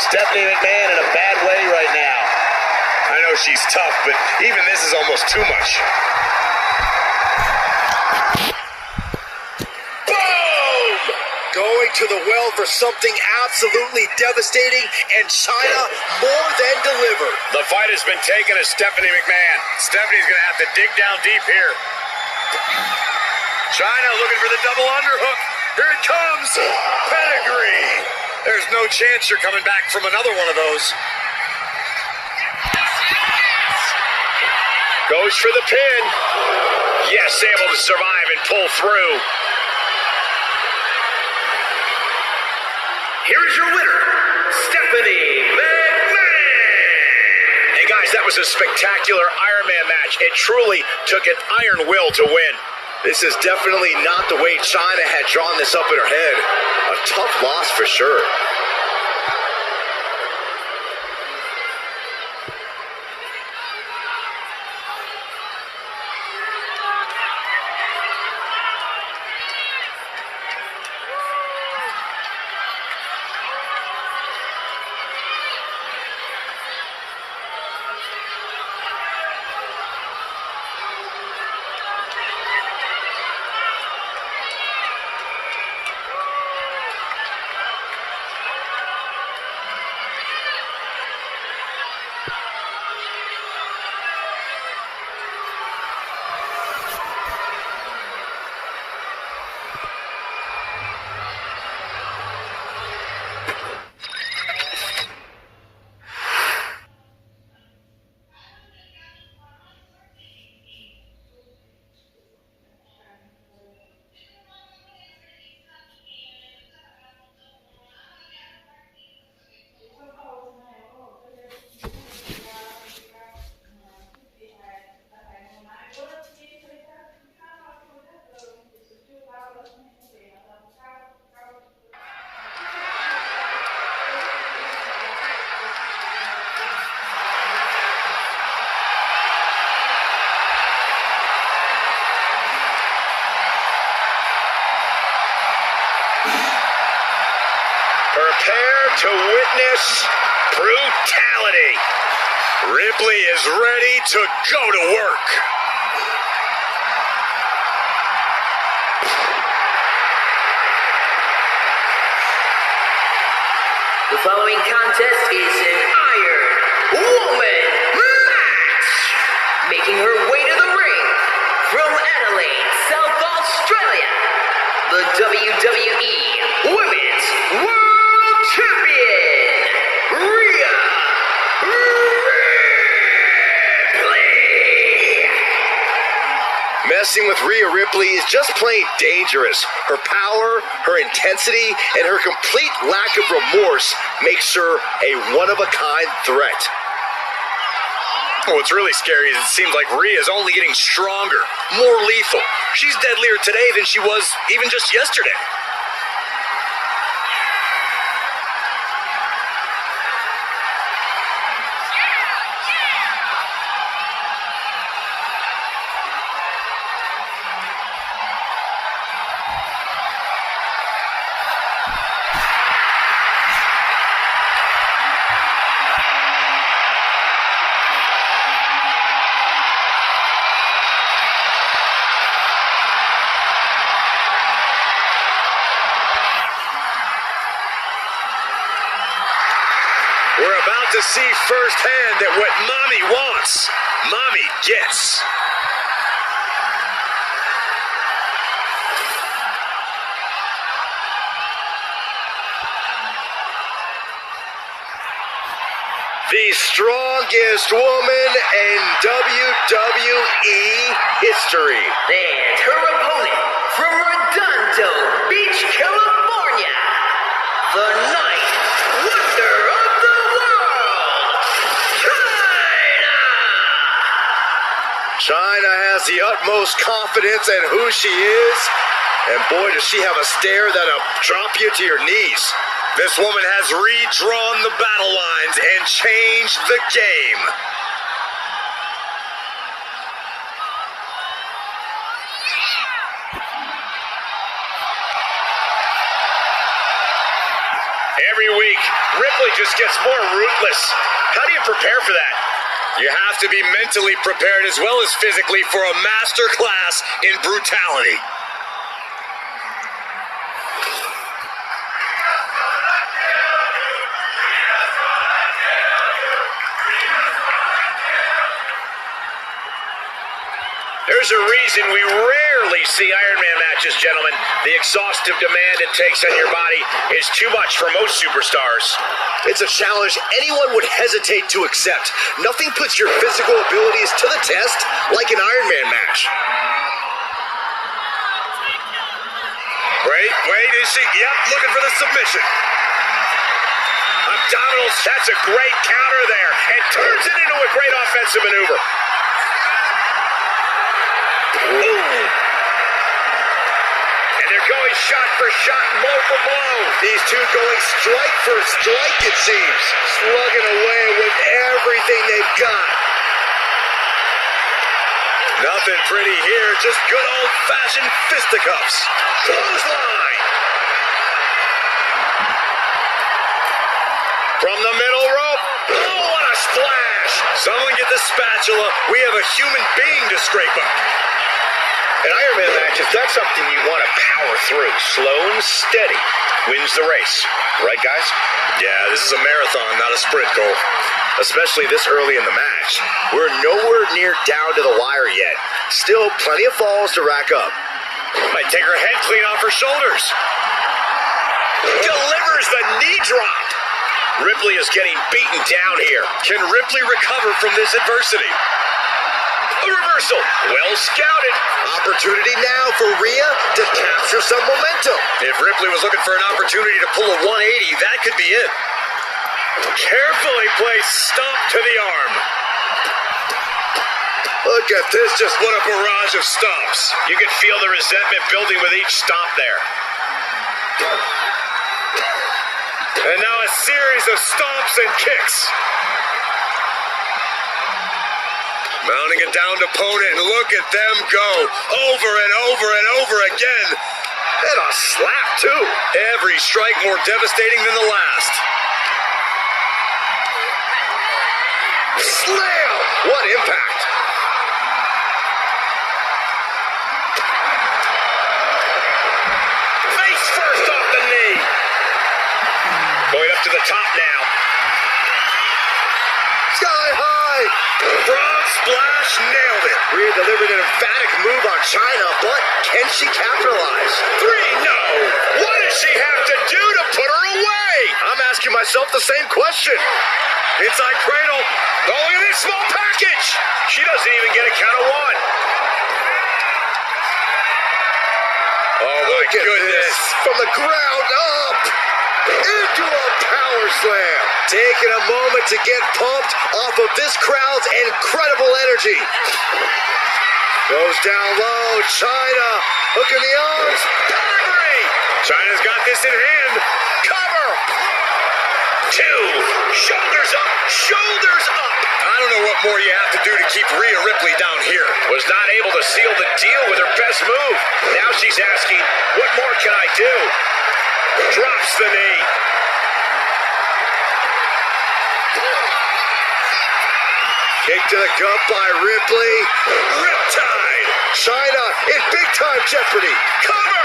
Stephanie McMahon in a bad way right now. I know she's tough, but even this is almost too much. Boom! Going to the well for something absolutely devastating, and Chyna more than delivered. The fight has been taken to Stephanie McMahon. Stephanie's going to have to dig down deep here. Chyna looking for the double underhook. Here it comes. Pedigree. There's no chance you're coming back from another one of those. Goes for the pin. Yes, able to survive and pull through. Here is your winner, Stephanie McMahon. Hey guys, that was a spectacular Iron Man match. It truly took an iron will to win. This is definitely not the way Chyna had drawn this up in her head. A tough loss for sure. Prepare to witness brutality. Ripley is ready to go to work. The following contest is an Iron Woman match. Making her way to the ring from Adelaide, South Australia, the WWE Women's World Champion, Rhea Ripley. Messing with Rhea Ripley is just plain dangerous. Her power, her intensity, and her complete lack of remorse makes her a one-of-a-kind threat. What's really scary is it seems like Rhea's only getting stronger, more lethal. She's deadlier today than she was even just yesterday. We're about to see firsthand that what Mommy wants, Mommy gets. The strongest woman in WWE history. And her opponent from Redondo Beach, California, the Ninth Wonder of the World, China has the utmost confidence in who she is, and boy, does she have a stare that'll drop you to your knees. This woman has redrawn the battle lines and changed the game. Every week, Ripley just gets more ruthless. How do you prepare for that? You have to be mentally prepared as well as physically for a master class in brutality. There's a reason we rarely see Iron Man matches, gentlemen. The exhaustive demand it takes on your body is too much for most superstars. It's a challenge anyone would hesitate to accept. Nothing puts your physical abilities to the test like an Iron Man match. Wait, is she? Yep, looking for the submission. Abdominals, that's a great counter there, and turns it into a great offensive maneuver. Ooh. And they're going shot for shot, blow for blow. These two going strike for strike, it seems. Slugging away with everything they've got. Nothing pretty here, just good old-fashioned fisticuffs. Clothesline. From the middle rope. Oh, what a splash. Someone get the spatula. We have a human being to scrape up. An Iron Man match is not something you want to power through. Slow and steady wins the race. Right, guys? Yeah, this is a marathon, not a sprint, Cole. Especially this early in the match. We're nowhere near down to the wire yet. Still plenty of falls to rack up. Might take her head clean off her shoulders. Delivers the knee drop. Ripley is getting beaten down here. Can Ripley recover from this adversity? A reversal. Well scouted. Opportunity now for Rhea to capture some momentum. If Ripley was looking for an opportunity to pull a 180, that could be it. Carefully placed stomp to the arm. Look at this, just What a barrage of stomps. You can feel the resentment building with each stomp there. And now a series of stomps and kicks. Mounting a downed opponent, and look at them go. Over and over and over again. And a slap, too. Every strike more devastating than the last. Slam! What impact! Face first off the knee. Going up to the top now. Sky high. Frog splash, nailed it. Rhea delivered an emphatic move on China, but can she capitalize? 3, no. What does she have to do to put her away? I'm asking myself the same question. Inside cradle. Oh, look at this small package. She doesn't even get a count of 1. Oh, my goodness. From the ground up into a power slam. Taking a moment to get pumped off of this crowd's incredible energy. Goes down low. China hooking the arms. Delivery. China's got this in hand. Cover. 2. Shoulders up. Shoulders up. I don't know what more you have to do to keep Rhea Ripley down here. Was not able to seal the deal with her best move. Now she's asking, what more can I do? Drops the knee. Kick to the gut by Ripley. Riptide. China in big time jeopardy. Cover.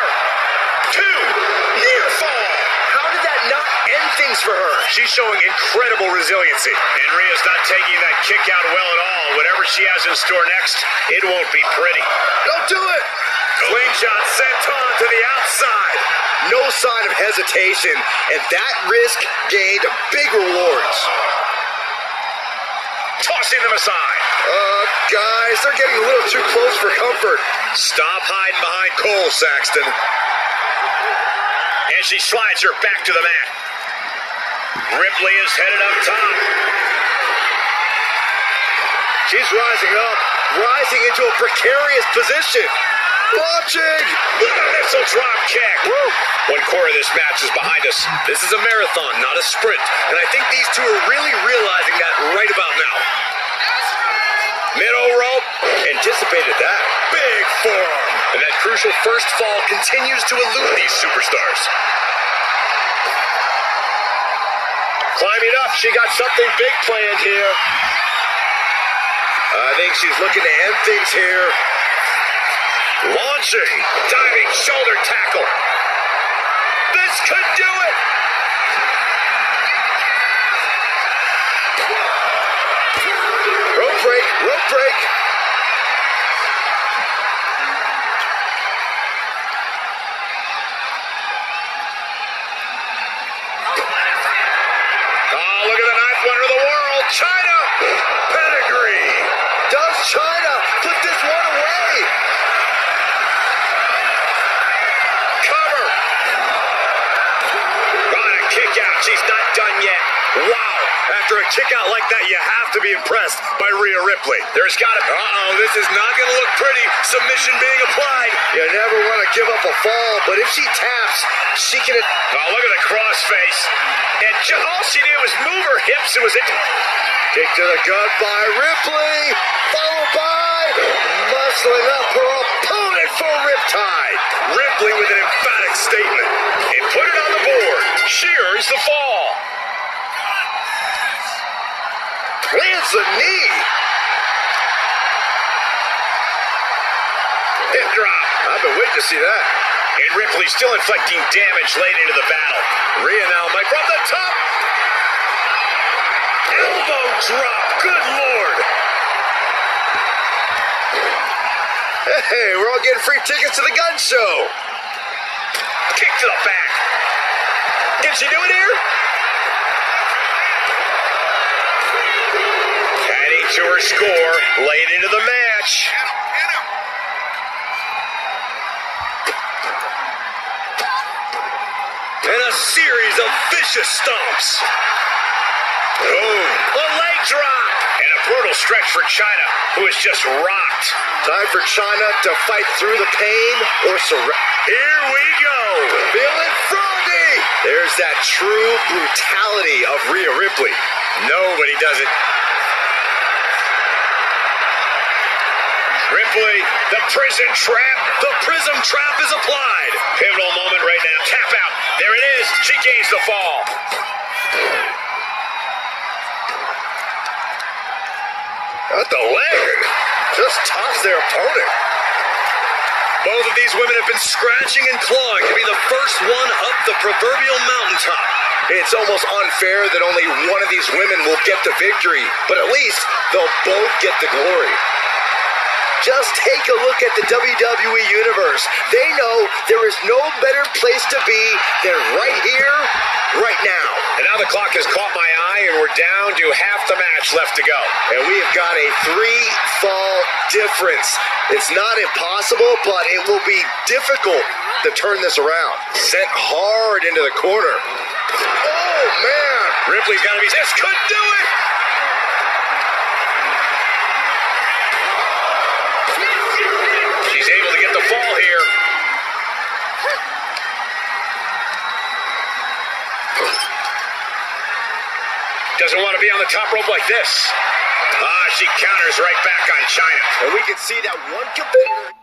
2. Near fall. How did that not end things for her? She's showing incredible resiliency. And Rhea's not taking that kick out well at all. Whatever she has in store next, it won't be pretty. Don't do it. Slingshot sent on to the outside. No sign of hesitation, and that risk gained big rewards. Tossing them aside. Guys, they're getting a little too close for comfort. Stop hiding behind Cole, Saxton. And she slides her back to the mat. Ripley is headed up top. She's rising up, rising into a precarious position. Launching! Look at this drop kick. Woo. 1 quarter of this match is behind us. This is a marathon, not a sprint. And I think these two are really realizing that right about now. Middle rope. Anticipated that. Big forearm. And that crucial first fall continues to elude these superstars. Climbing up, she got something big planned here. I think she's looking to end things here. Launching. Diving shoulder tackle. This could do it. Rope break, rope break. Oh, look at the 9th wonder of the world. China. Pedigree. Does China put this one away? Cover. On a kick out. She's not done yet. Wow. After a kick out like that, you have to be impressed by Rhea Ripley. There's got to... Uh-oh, this is not going to look pretty. Submission being applied. You never want to give up a fall, but if she taps, she can... Oh, look at the crossface. And all she did was move her hips. It was it. Kick to the gut by Ripley, followed by muscling up her opponent for Riptide. Ripley with an emphatic statement. And put it on the board. She earns the fall. Lands the knee. Hip drop. I've been waiting to see that. And Ripley still inflicting damage late into the battle. Rhea now might from the top. Elbow drop. Good Lord. Hey, we're all getting free tickets to the gun show. Kick to the back. Can she do it here? Adding to her score late into the match. And a series of vicious stomps. Boom. A leg drop. And a brutal stretch for China, who is just rocked. Time for China to fight through the pain or surrender. Here we go. Feeling froggy. There's that true brutality of Rhea Ripley. Nobody does it. Ripley, the prison trap. The prism trap is applied. Pivotal moment right now. Tap out. There it is. She gains the fall. At the leg. Just tops their opponent. Both of these women have been scratching and clawing to be the first one up the proverbial mountaintop. It's almost unfair that only one of these women will get the victory, but at least they'll both get the glory. Just take a look at the WWE Universe. They know there is no better place to be than right here, right now. And now the clock has caught my eye, and we're down to half the match left to go. And we have got a 3-fall difference. It's not impossible, but it will be difficult to turn this around. Sent hard into the corner. Oh, man. Ripley's got to be... This could do it! She's able to get the fall here. Doesn't want to be on the top rope like this. She counters right back on China. And we can see that one competitor...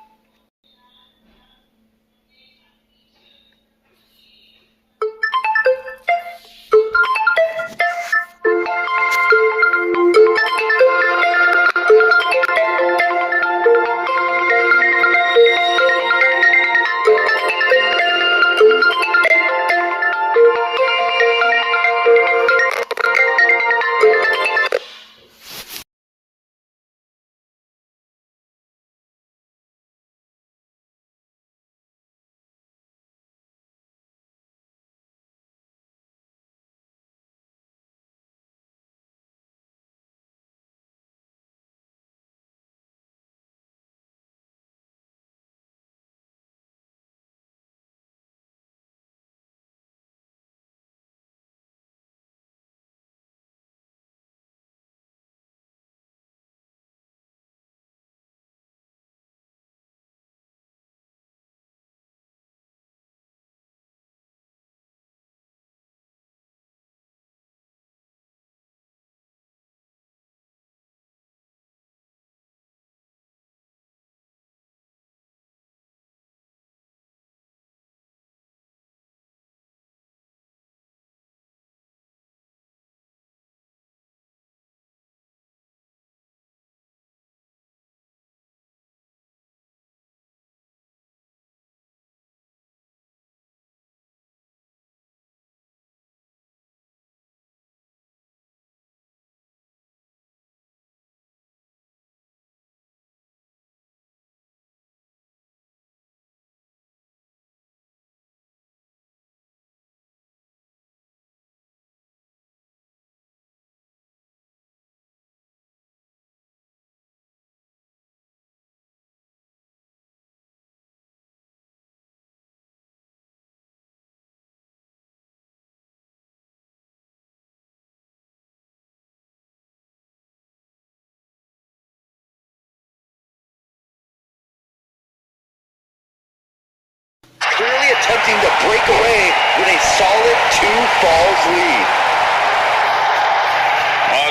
attempting to break away with a solid 2 falls lead.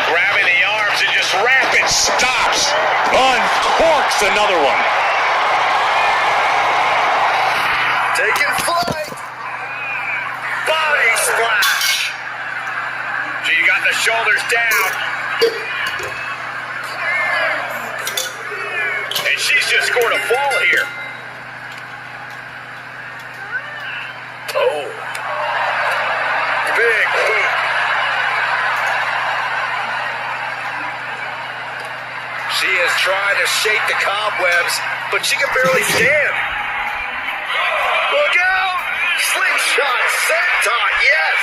Grabbing the arms and just rapid stops. Uncorks another one. Taking flight. Body splash. She got the shoulders down. And she's just scored a fall here. Oh. Big boot. She is trying to shake the cobwebs, but she can barely stand. Look out! Slingshot, senton, yes!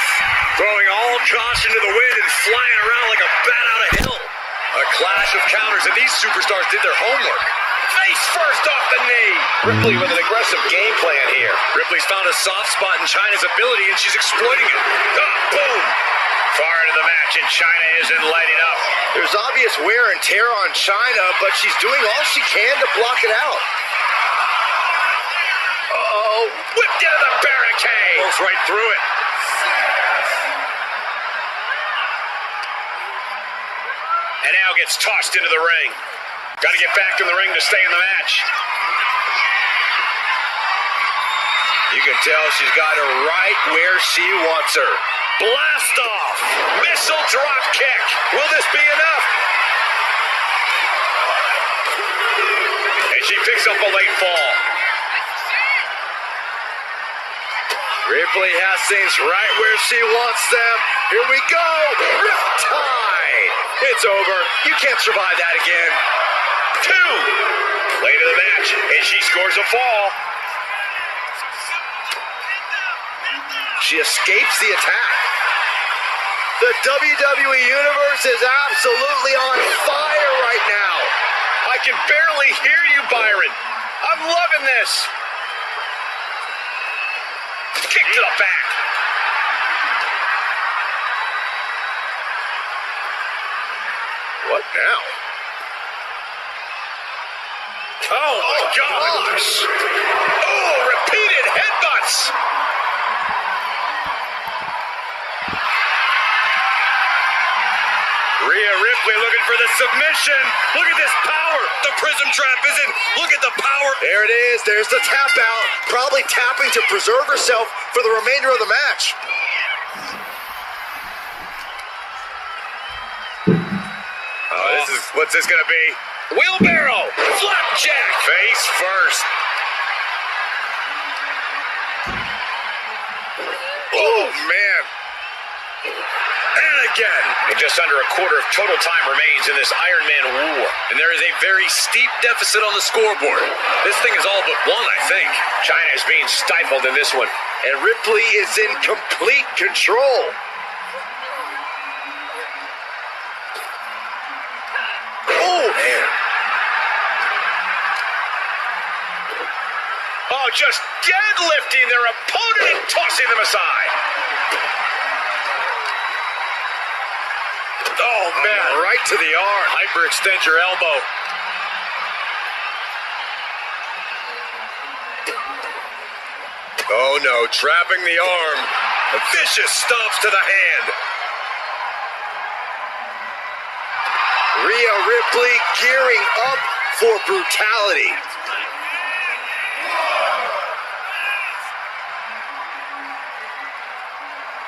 Throwing all caution to the wind and flying around like a bat out of hell. A clash of counters, and these superstars did their homework. Face first off the knee. Ripley with an aggressive game plan here. Ripley's found a soft spot in Chyna's ability, and she's exploiting it. Boom! Far into the match, and Chyna isn't lighting up. There's obvious wear and tear on Chyna, but she's doing all she can to block it out. Uh-oh. Whipped into the barricade. Goes right through it. And now gets tossed into the ring. Got to get back in the ring to stay in the match. You can tell she's got her right where she wants her. Blast off. Missile drop kick. Will this be enough? And she picks up a late fall. Ripley has things right where she wants them. Here we go. Riptide. It's over. You can't survive that again. 2. Late in the match, and she scores a fall. She escapes the attack. The WWE Universe is absolutely on fire right now. I can barely hear you, Byron. I'm loving this. Kick to the back. What now? Oh, my gosh. Oh, repeated headbutts. Rhea Ripley looking for the submission. Look at this power. The prism trap is in. Look at the power. There it is. There's the tap out. Probably tapping to preserve herself for the remainder of the match. Oh, what's this going to be? Wheelbarrow. Flapjack. Face first. Oh, man. And again. And just under a quarter of total time remains in this Iron Man war. And there is a very steep deficit on the scoreboard. This thing is all but won, I think. China is being stifled in this one. And Ripley is in complete control. Oh, man. Oh, just deadlifting their opponent and tossing them aside. Oh, man, right to the arm. Hyperextend your elbow. Oh, no, trapping the arm. A vicious stomps to the hand. Rhea Ripley gearing up for brutality.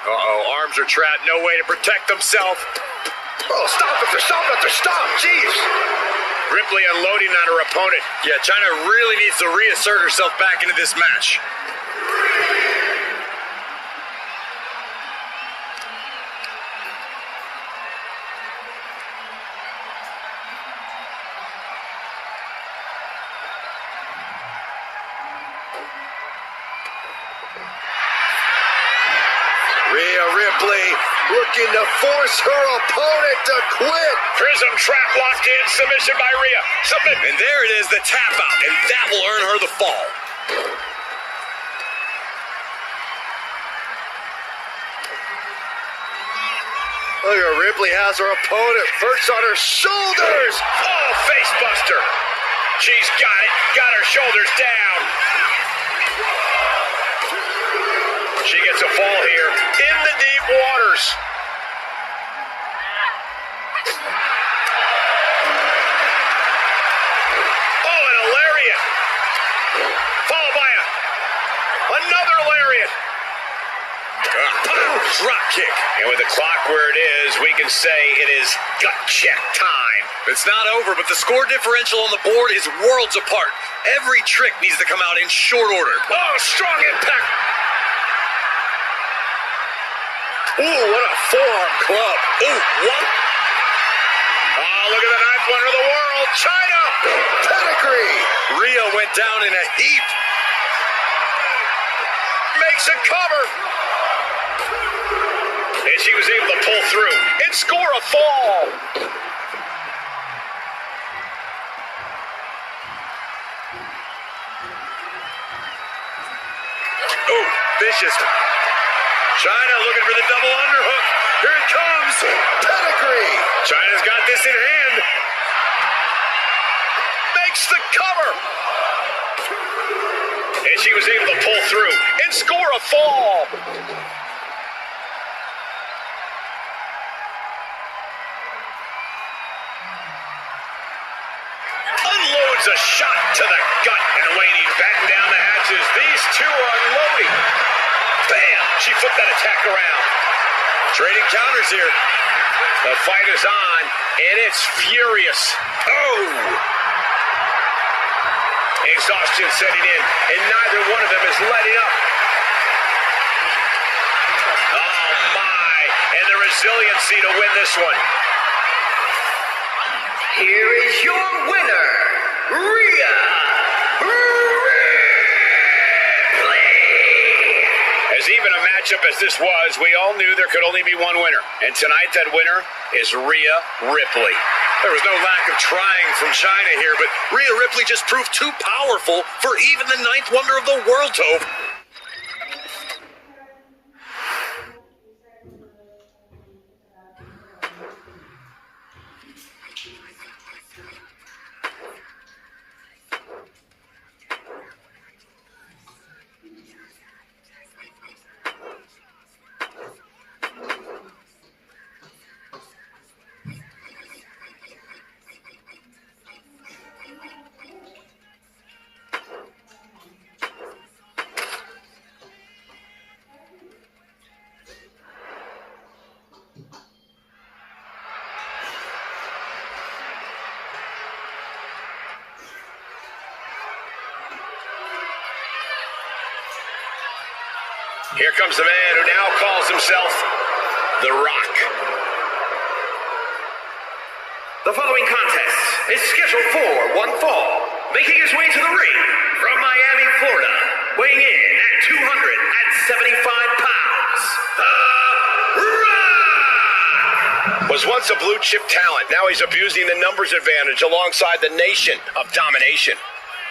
Uh-oh, arms are trapped, no way to protect themselves. Oh, stop after stop after stop, jeez. Ripley unloading on her opponent. Yeah, China really needs to reassert herself back into this match. Rhea Ripley looking to force her opponent to quit. Prism trap locked in, submission by Rhea. Submit. And there it is, the tap out, and that will earn her the fall. Look at Ripley has her opponent first on her shoulders. Oh, face buster. She's got it, got her shoulders down. She gets a fall here in the deep waters. Oh, and a lariat. Followed by another lariat. Drop kick. And with the clock where it is, we can say it is gut check time. It's not over, but the score differential on the board is worlds apart. Every trick needs to come out in short order. Oh, strong impact. Ooh, what a forearm club. Ooh, what? Oh, look at the ninth wonder of the world, China. Pedigree. Rhea went down in a heap. Makes a cover. And she was able to pull through and score a fall. Ooh, vicious. China looking for the double underhook. Here it comes. Pedigree. China's got this in hand. Makes the cover. And she was able to pull through and score a fall. lands a shot to the gut. And Lady batten down the hatches. These two are unloading. Bam! She flipped that attack around. Trading counters here. The fight is on, and it's furious. Oh! Exhaustion setting in, and neither one of them is letting up. Oh, my. And the resiliency to win this one. Here is your winner, Rhea Ripley. As even a matchup as this was, we all knew there could only be one winner. And tonight, that winner is Rhea Ripley. There was no lack of trying from China here, but Rhea Ripley just proved too powerful for even the ninth wonder of the world to over. Here comes the man who now calls himself The Rock. The following contest is scheduled for one fall. Making his way to the ring from Miami, Florida, weighing in at 275 pounds, The Rock! Was once a blue chip talent. Now he's abusing the numbers advantage alongside the nation of domination.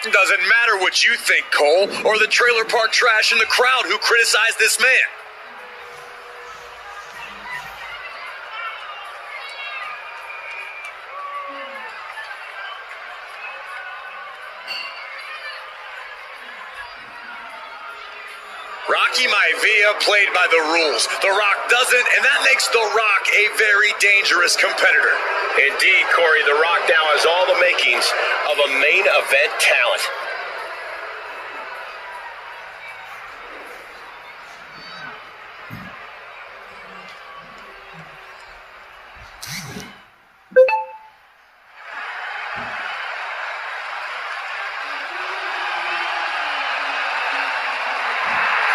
Doesn't matter what you think, Cole, or the trailer park trash in the crowd who criticized this man. Rocky Maivia played by the rules. The Rock doesn't, and that makes The Rock a very dangerous competitor. Indeed, Corey, The Rock now has all the makings of a main event talent.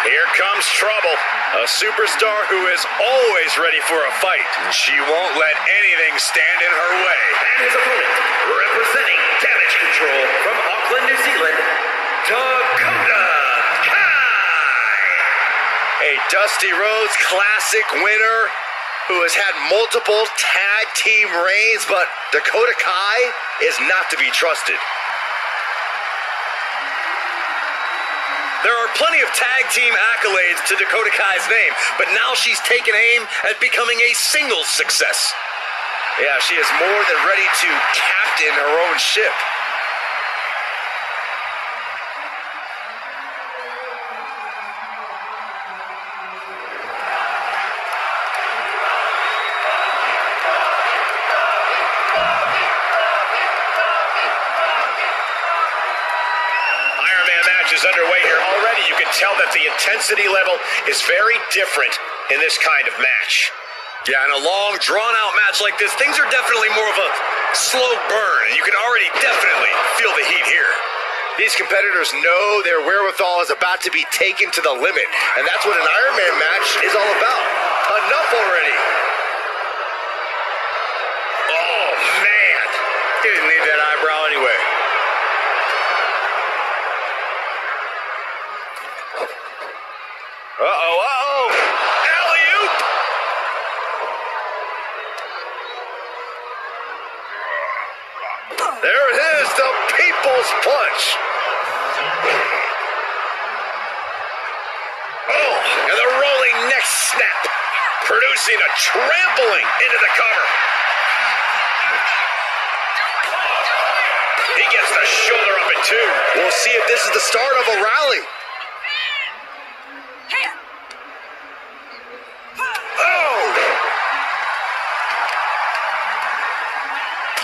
Here comes trouble. A superstar who is always ready for a fight. And she won't let anything stand in her way. And his opponent, representing Damage Control from Auckland, New Zealand, Dakota Kai. A Dusty Rhodes Classic winner who has had multiple tag team reigns, but Dakota Kai is not to be trusted. There are plenty of tag team accolades to Dakota Kai's name, but now she's taken aim at becoming a singles success. Yeah, she is more than ready to captain her own ship. Is underway here. Already you can tell that the intensity level is very different in this kind of match. Yeah, in a long, drawn-out match like this, things are definitely more of a slow burn, and you can already definitely feel the heat here. These competitors know their wherewithal is about to be taken to the limit, and that's what an Iron Man match is all about. Enough already. Oh, man. Didn't need that eyebrow anyway. Uh-oh. Alley-oop! There it is, the People's Punch. Oh, and the rolling neck snap, producing a trampling into the cover. He gets the shoulder up at two. We'll see if this is the start of a rally.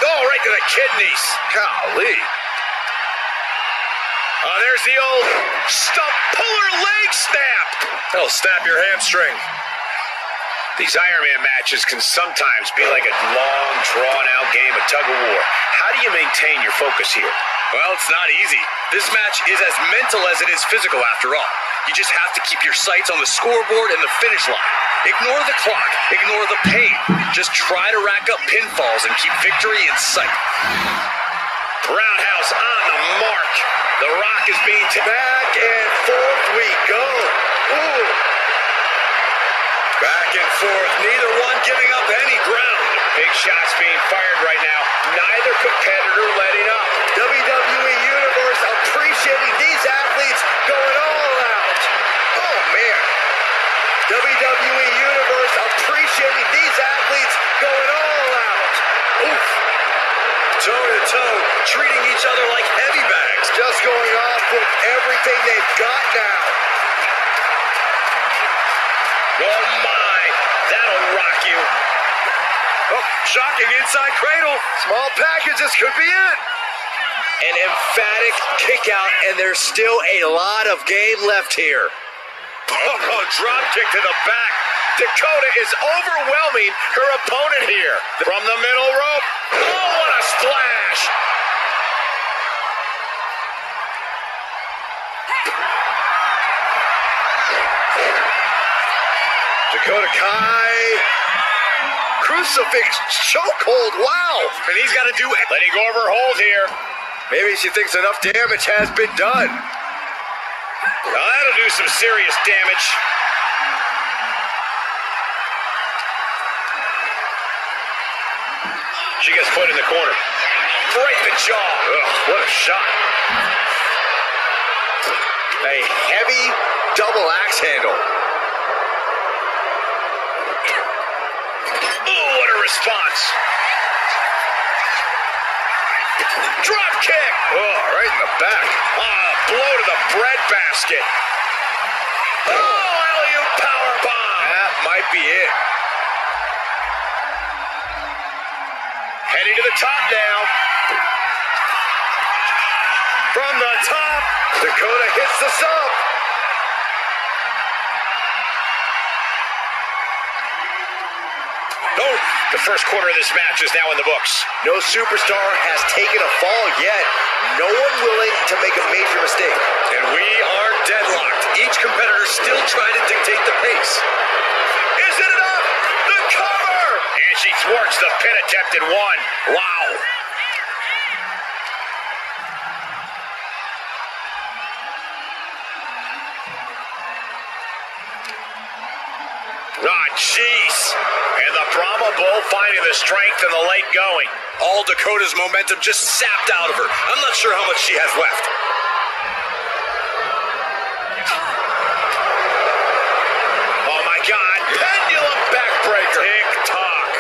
Oh, right to the kidneys. Golly. Oh, there's the old stump puller leg snap. That'll snap your hamstring. These Iron Man matches can sometimes be like a long, drawn-out game of tug-of-war. How do you maintain your focus here? Well, it's not easy. This match is as mental as it is physical, after all. You just have to keep your sights on the scoreboard and the finish line. Ignore the clock. Ignore the pain. Just try to rack up pinfalls and keep victory in sight. Roundhouse on the mark. The Rock is being Back and forth we go. Ooh. back and forth. Neither one giving up any ground. Big shots being fired right now. Neither competitor letting up. WWE Universe appreciating these athletes going all out. Oh, man. WWE Universe appreciating these athletes going all out. Oof. Toe-to-toe, treating each other like heavy bags. Just going off with everything they've got now. Oh my, that'll rock you. Oh, shocking inside cradle. Small packages could be it. An emphatic kick out, and there's still a lot of game left here. Oh, drop kick to the back. Dakota is overwhelming her opponent here. From the middle rope. Oh, what a splash. Dakota Kai. Crucifix chokehold. Wow. And he's got to do it. Letting go of her hold here. Maybe she thinks enough damage has been done. Now that'll do some serious damage. She gets put in the corner. Right in the jaw. Ugh, what a shot. A heavy double axe handle. Oh, what a response. Drop kick. Oh, right in the back. Ah, blow to the bread basket. Oh, alley-oop powerbomb. That might be it. Heading to the top now. From the top. Dakota hits the sub. Oh, the first quarter of this match is now in the books. No superstar has taken a fall yet. No one willing to make a major mistake. And we are deadlocked. Each competitor still trying to dictate the pace. Is it enough? The cover! And she thwarts the pin attempt in one. Wow. Ah, jeez. And the Brahma Bull finding the strength and the late going. All Dakota's momentum just sapped out of her. I'm not sure how much she has left. Oh my God. Pendulum backbreaker. Tick-tock.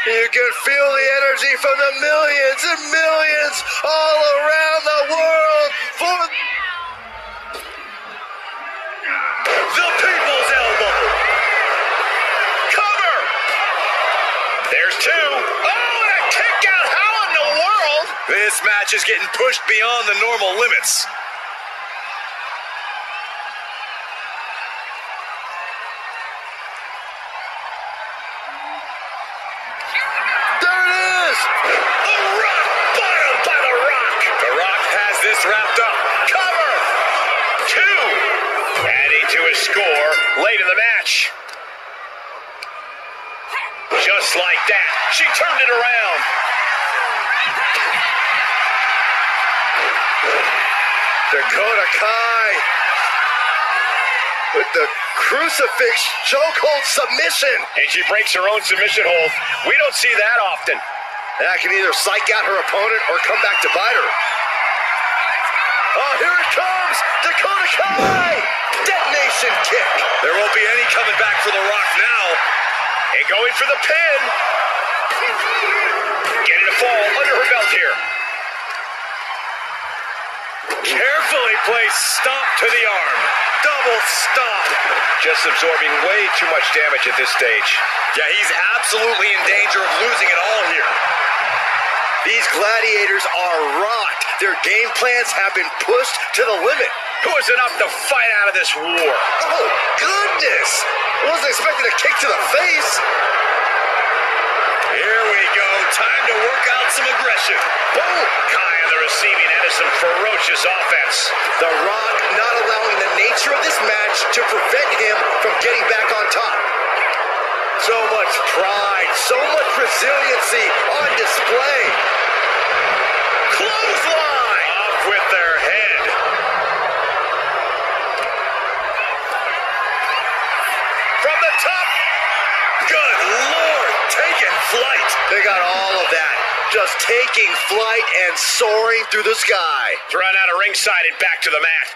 You can feel the energy from the millions and millions all around the world for The people's elbow. Cover. There's two. Oh, and a kick out. How in the world? This match is getting pushed beyond the normal limits. there it is. The Rock bottom by the Rock. The Rock has this wrapped up. Cover. Two. Adding to his score late in the match. Just like that, she turned it around. Dakota Kai with the crucifix chokehold submission. And she breaks her own submission hold. We don't see that often. That can either psych out her opponent or come back to bite her. Oh, here it comes! Dakota Kai! Detonation kick. There won't be any coming back for The Rock now. And going for the pin. Getting a fall under her belt here. Carefully placed stomp to the arm. Double stomp. Just absorbing way too much damage at this stage. Yeah, he's absolutely in danger of losing it all here. These gladiators are rocked. Their game plans have been pushed to the limit. Who is enough to fight out of this war? Oh, goodness! Wasn't expecting a kick to the face. Here we go. Time to work out some aggression. Boom! Kai on the receiving end of some ferocious offense. The Rock not allowing the nature of this match to prevent him from getting back on top. So much pride, so much resiliency on display. Clothesline! Off with their head. From the top. Good Lord, taking flight. They got all of that. Just taking flight and soaring through the sky. Thrown out of ringside and back to the mat.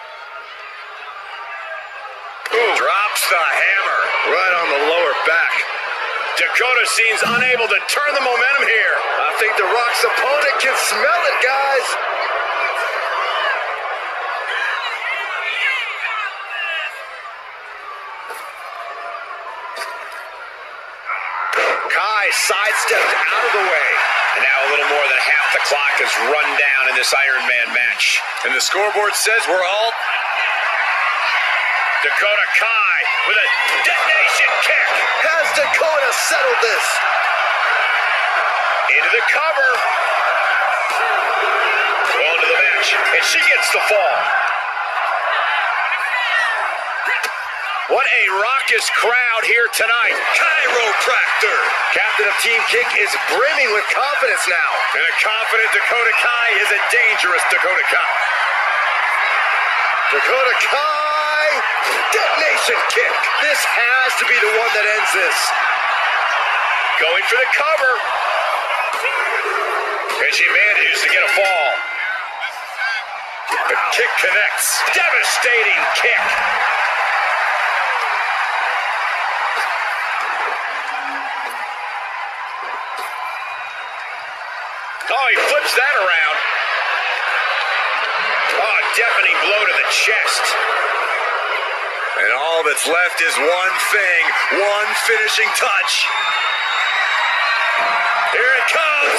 Ooh. Drops the hammer. Right on the lower back. Dakota seems unable to turn the momentum here. I think The Rock's opponent can smell it, guys. Kai sidestepped out of the way. And now a little more than half the clock has run down in this Iron Man match. And the scoreboard says we're all... Dakota Kai with a detonation kick. Has Dakota settled this? Into the cover. Going to the match. And she gets the fall. What a raucous crowd here tonight. Chiropractor. Captain of Team Kick is brimming with confidence now. And a confident Dakota Kai is a dangerous Dakota Kai. Dakota Kai, detonation kick. This has to be the one that ends this. Going for the cover. And she manages to get a fall. The kick connects. Devastating kick. Oh, he flips that around. Oh, deafening blow to the chest. And all that's left is one thing, one finishing touch. Here it comes.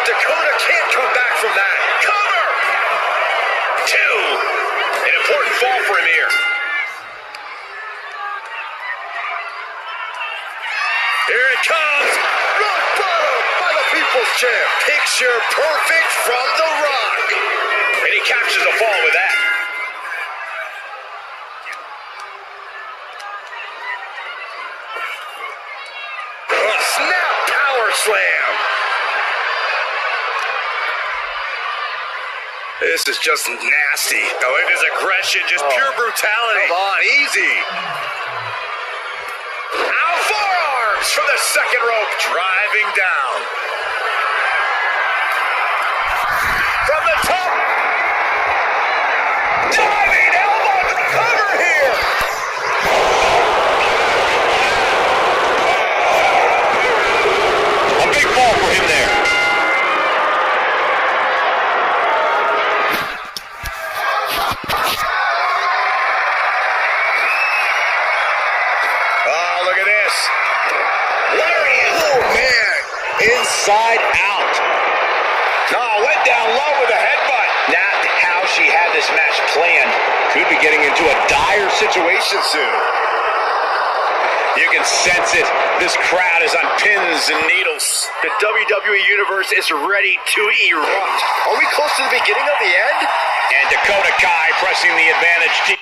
Dakota can't come back from that. Cover. Two. An important fall for him here. Here it comes. Rock bottom by the People's Champ. Picture perfect from The Rock. And he captures a fall with that. Snap power slam. This is just nasty. Oh, look at his aggression, just pure brutality. Come on, easy. Ow, forearms from the second rope, driving down. From the top. Diving elbow to the cover here. A big fall for him there. Oh, look at this. Lariat. Oh, man. Inside out. Oh, went down low with a headbutt. Not how she had this match planned. Could be getting into a dire situation soon. You can sense it. This crowd is on pins and needles. The WWE Universe is ready to erupt. Are we close to the beginning of the end? And Dakota Kai pressing the advantage deep.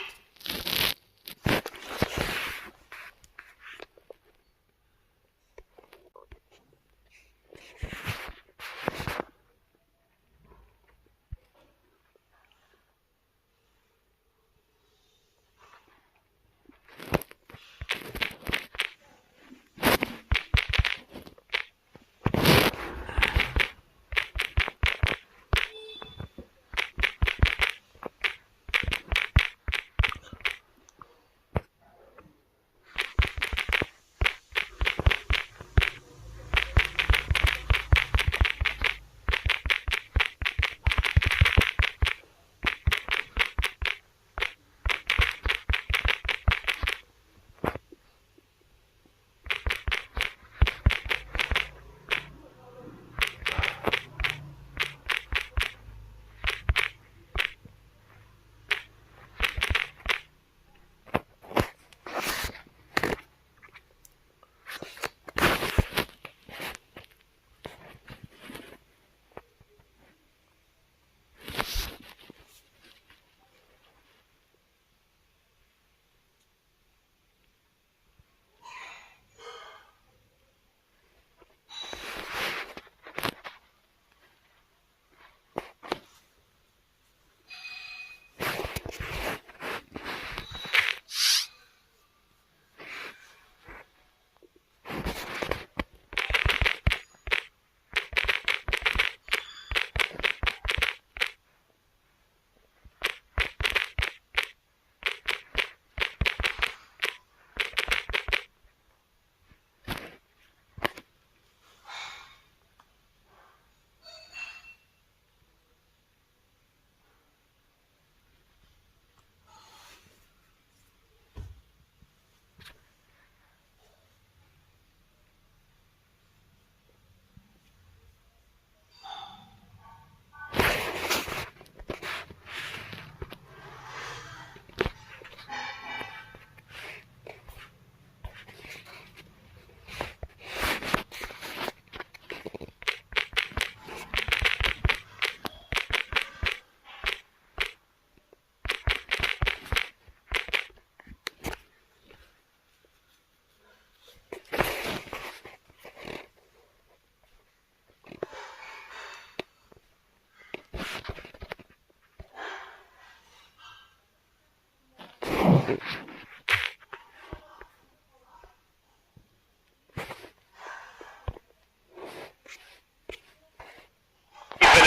Into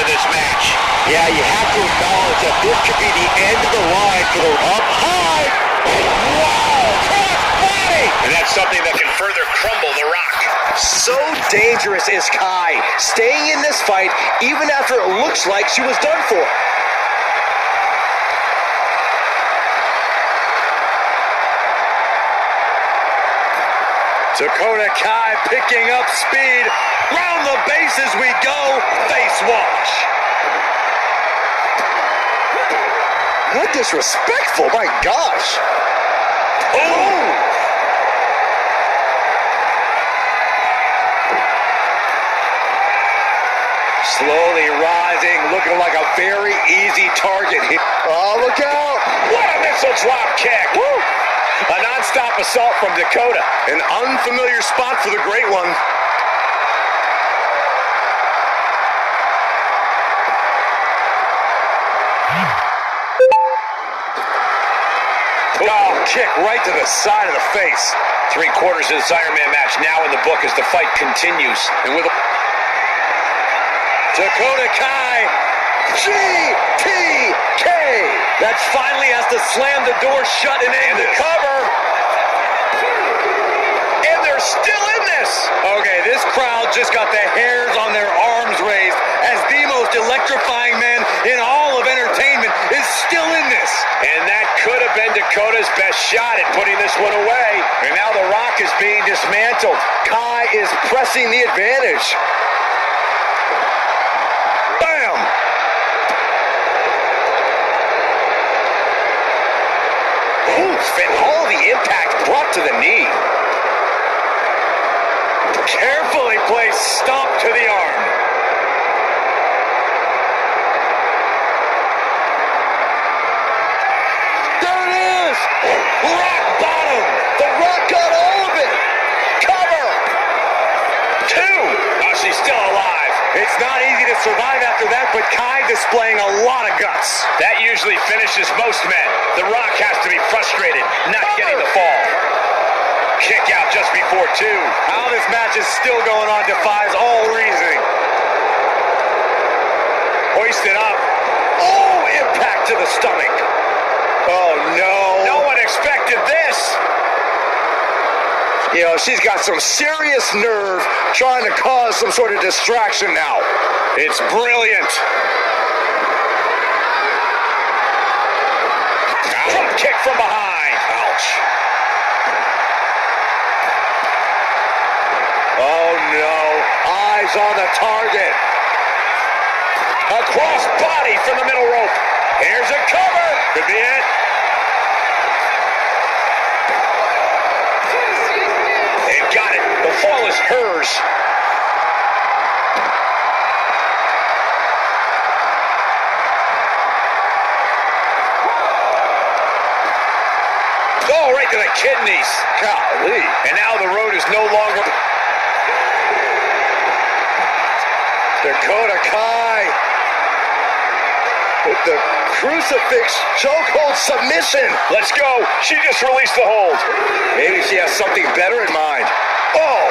this match. Yeah, you have to acknowledge that this could be the end of the line for the up high. Wow, cross body. And that's something that can further crumble The Rock. So dangerous is Kai, staying in this fight even after it looks like she was done for. Dakota Kai picking up speed. Round the bases we go. Face wash. Not disrespectful, my gosh. Oh! Slowly rising, looking like a very easy target here. Oh, look out. What a missile drop kick. Woo. A non-stop assault from Dakota. An unfamiliar spot for the Great One. Oh, kick right to the side of the face. 3/4 of this Iron Man match now in the book as the fight continues. And with Dakota Kai. GTK. That finally has to slam the door shut and end the cover. And they're still in this. Okay, this crowd just got the hairs on their arms raised as the most electrifying man in all of entertainment is still in this. And that could have been Dakota's best shot at putting this one away. And now The Rock is being dismantled. Kai is pressing the advantage. Bam! Oof, and all the impact brought to the knee. Carefully placed stomp to the arm. There it is. Rock bottom. The Rock got all of it. Cover. 2. Oh, she's still alive. It's not easy to survive after that, but Kai displaying a lot of guts. That usually finishes most men. The Rock has to be frustrated, not getting the fall. Kick out just before 2. How this match is still going on defies all reasoning. Hoisted up. Oh, impact to the stomach. Oh, no. No one expected this. You know, she's got some serious nerve trying to cause some sort of distraction now. It's brilliant. Drop kick from behind. Ouch. Oh, no. Eyes on the target. A cross body from the middle rope. Here's a cover. Could be it. They've got it. The fall is hers. Oh, right to the kidneys. Golly. And now the road is no longer... Dakota Kai with the crucifix chokehold submission. Let's go. She just released the hold. Maybe she has something better in mind. Oh!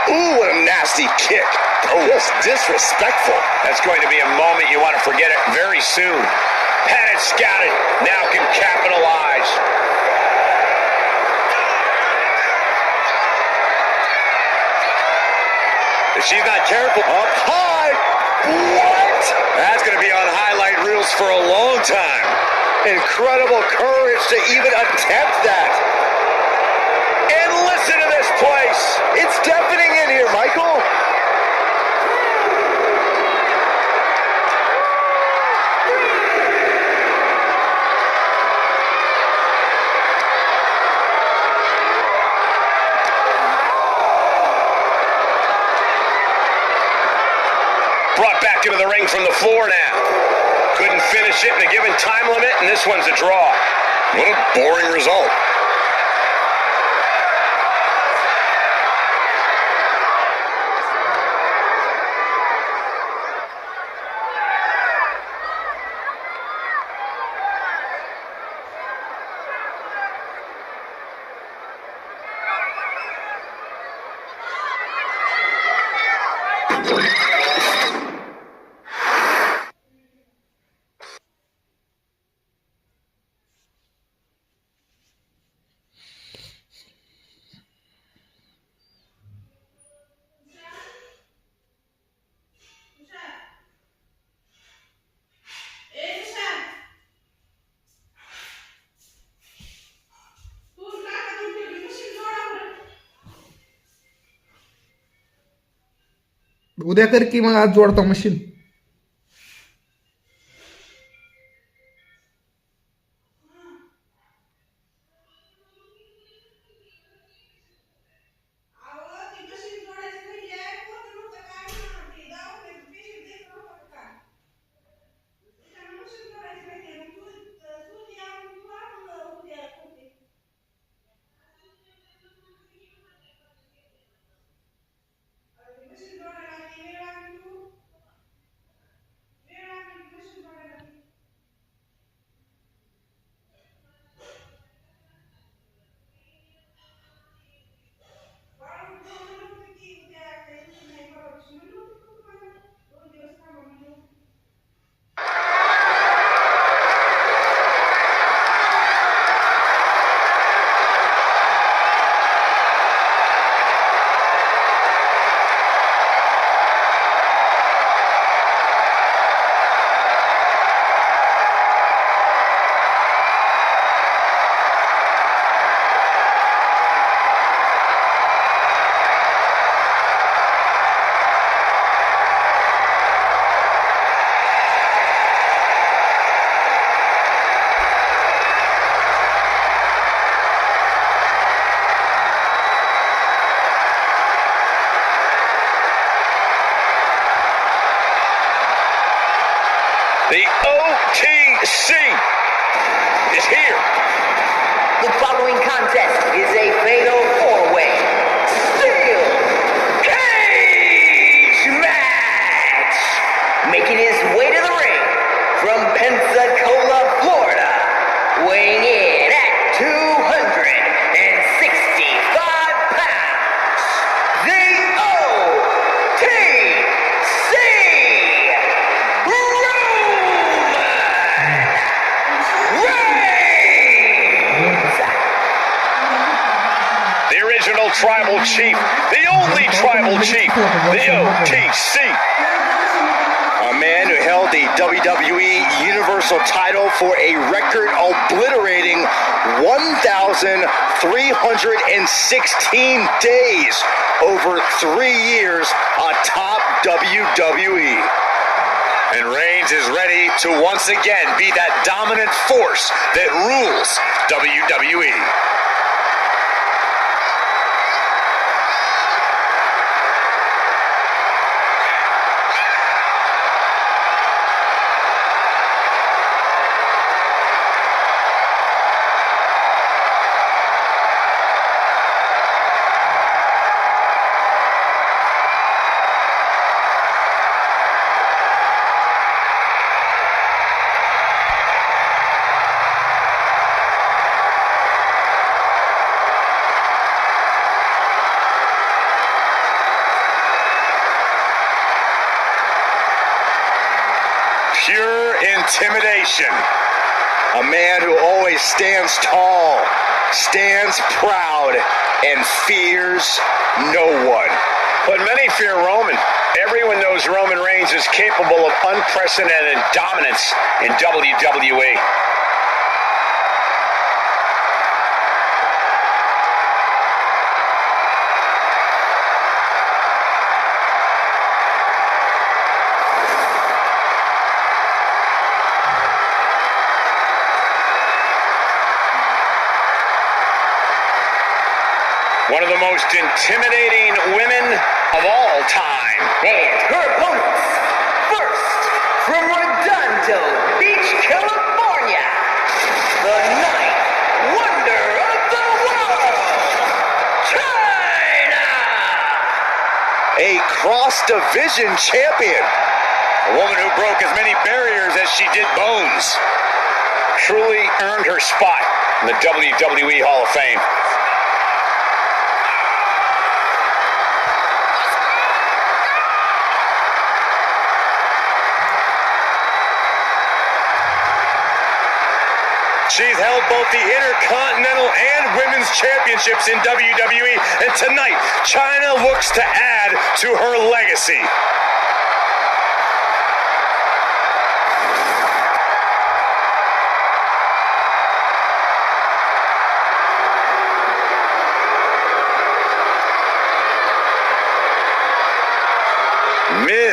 Ooh, what a nasty kick. Oh, just disrespectful. That's going to be a moment you want to forget it very soon. Padded, scouted, now can capitalize. If she's not careful, Up high. What? that's going to be on highlight reels for a long time. Incredible courage to even attempt that. And listen to this place. It's deafening in here, Michael. Brought back into the ring from the floor now. Couldn't finish it in a given time limit, and this one's a draw. What a boring result. उद्या कर की मग आज जोडतो machine. The OTC is here. The following contest is a fatal four-way steel cage match. Making his way to the ring from Pensacola, Florida, weighing in at 265 pounds, the OTC The original tribal chief, the only tribal chief, the OTC. A man who held the WWE Universal title for a record obliterating 1,316 days over 3 years atop WWE. And Reigns is ready to once again be that dominant force that rules WWE. Pure intimidation. A man who always stands tall, stands proud, and fears no one. But many fear Roman. Everyone knows Roman Reigns is capable of unprecedented dominance in WWE. One of the most intimidating women of all time. And her opponents, first from Redondo Beach, California, the ninth wonder of the world, China! A cross-division champion. A woman who broke as many barriers as she did bones. Truly earned her spot in the WWE Hall of Fame. She's held both the Intercontinental and Women's Championships in WWE, and tonight, China looks to add to her legacy.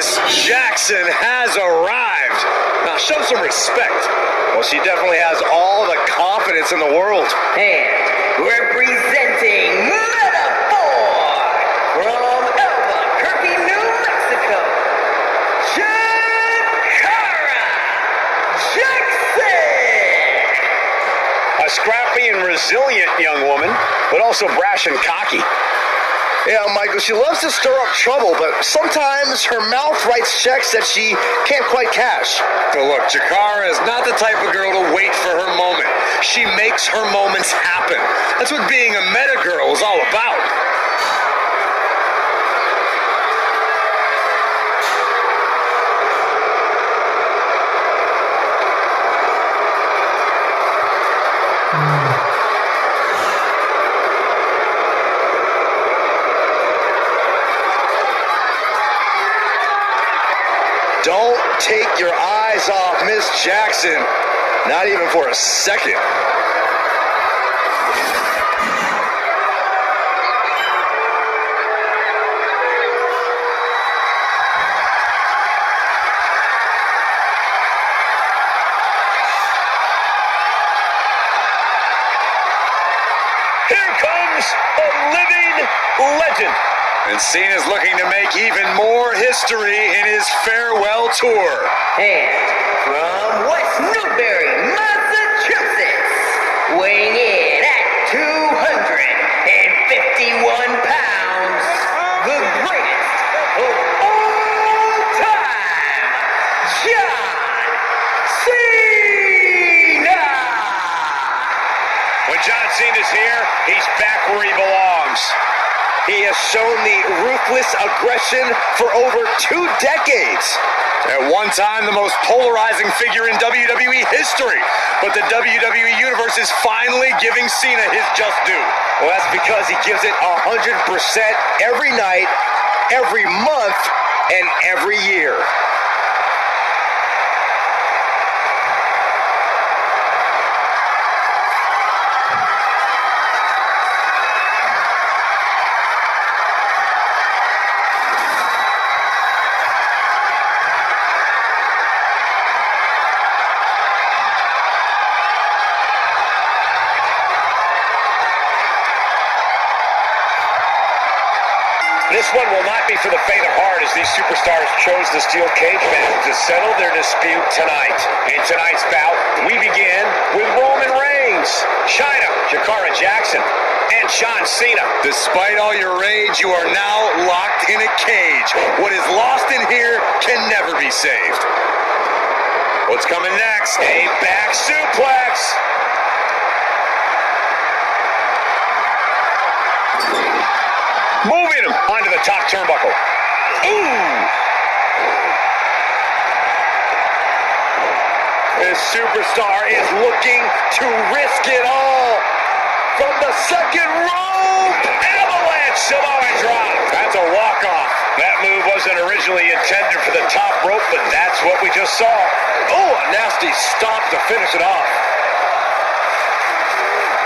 Miss Jackson has arrived. Now show some respect. Well, she definitely has all the confidence in the world. And representing Metaphor from Albuquerque, New Mexico, Jakara Jackson. A scrappy and resilient young woman, but also brash and cocky. Yeah, Michael, she loves to stir up trouble, but sometimes her mouth writes checks that she can't quite cash. So look, Jakara is not the type of girl to wait for her moment. She makes her moments happen. That's what being a meta girl is all about. Don't take your eyes off Miss Jackson, not even for a second. Here comes a living legend. And Cena's looking to make even more history in his farewell tour. And from West Newbury, Massachusetts, weighing in at 251 pounds, the greatest of all time, John Cena! When John Cena's here, he's back where he belongs. He has shown the ruthless aggression for over 2 decades. At one time, the most polarizing figure in WWE history. But the WWE Universe is finally giving Cena his just due. Well, that's because he gives it 100% every night, every month, and every year. This one will not be for the faint of heart as these superstars chose the steel cage match to settle their dispute tonight. In tonight's bout, we begin with Roman Reigns, Chyna, Jakara Jackson, and John Cena. Despite all your rage, you are now locked in a cage. What is lost in here can never be saved. What's coming next? A back suplex. Moving him onto the top turnbuckle. Ooh! This superstar is looking to risk it all. From the second rope, avalanche Samoan drop. That's a walk-off. That move wasn't originally intended for the top rope, but that's what we just saw. Oh, a nasty stomp to finish it off.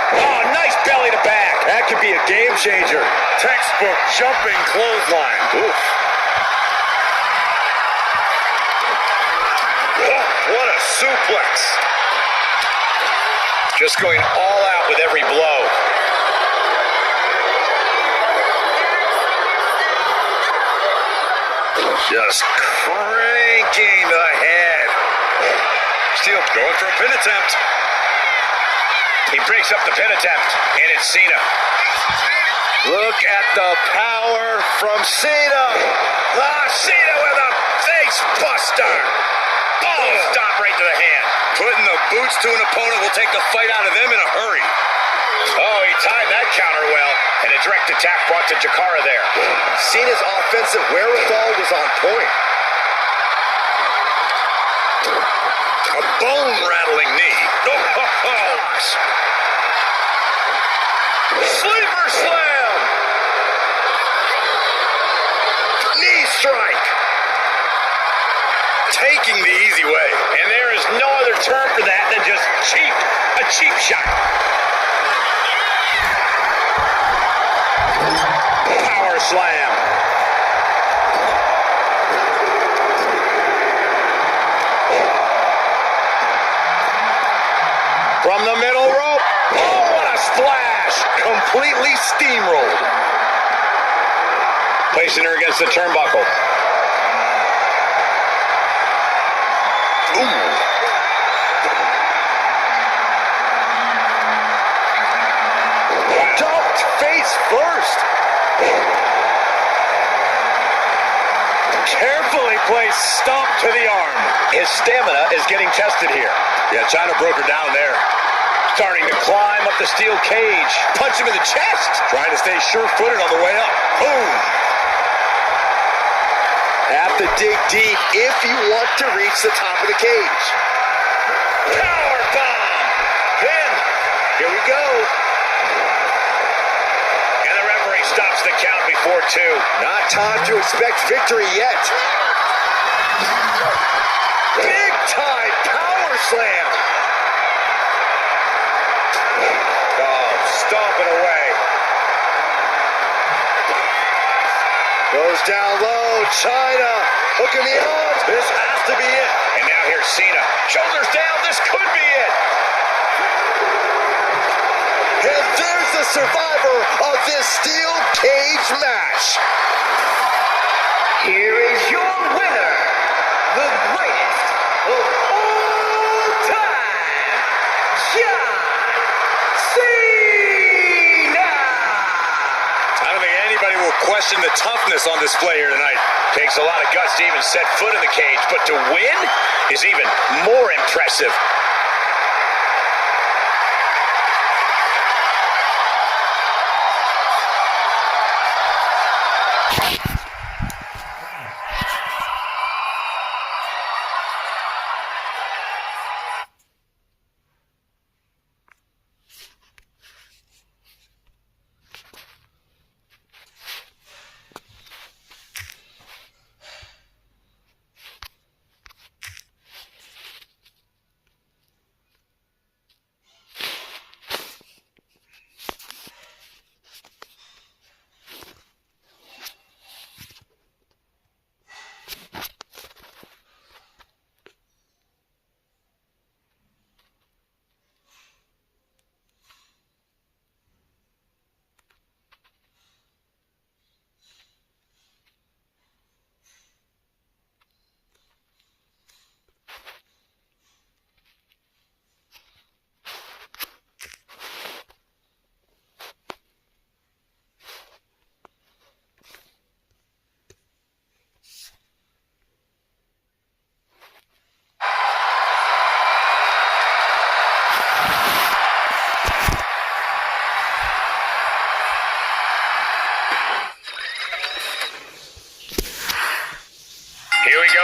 Oh, nice belly to back. That could be a game changer. Textbook jumping clothesline. Oof. Oh, what a suplex. Just going all out with every blow. Just cranking the head. Still going for a pin attempt. He breaks up the pin attempt, and it's Cena. Look at the power from Cena. Cena with a face buster. Oh, stop right to the hand. Putting the boots to an opponent will take the fight out of them in a hurry. Oh, he timed that counter well, and a direct attack brought to Jakara there. Cena's offensive wherewithal was on point. A bone-rattling knee. Oh, Sleeper slam. Knee strike. taking the easy way. And there is no other term for that than just cheap. A cheap shot. Power slam. From the middle rope. Oh, what a splash. Completely steamrolled. Placing her against the turnbuckle. Ooh. Dumped face first. Carefully placed stomp to the arm. His stamina is getting tested here. Yeah, China broke her down there. Starting to climb up the steel cage. Punch him in the chest. Trying to stay sure-footed on the way up. Boom. Have to dig deep if you want to reach the top of the cage. Power bomb. Pin. Here we go. And the referee stops the count before 2. Not time to expect victory yet. Big time power slam. Oh, stomping away. Goes down low. China hooking the arms. This has to be it. And now here's Cena. Shoulders down. This could be it. And there's the survivor of this steel cage match. Here is your winner, the greatest of all time, John Cena! I don't think anybody will question the toughness on display here tonight. Takes a lot of guts to even set foot in the cage, but to win is even more impressive.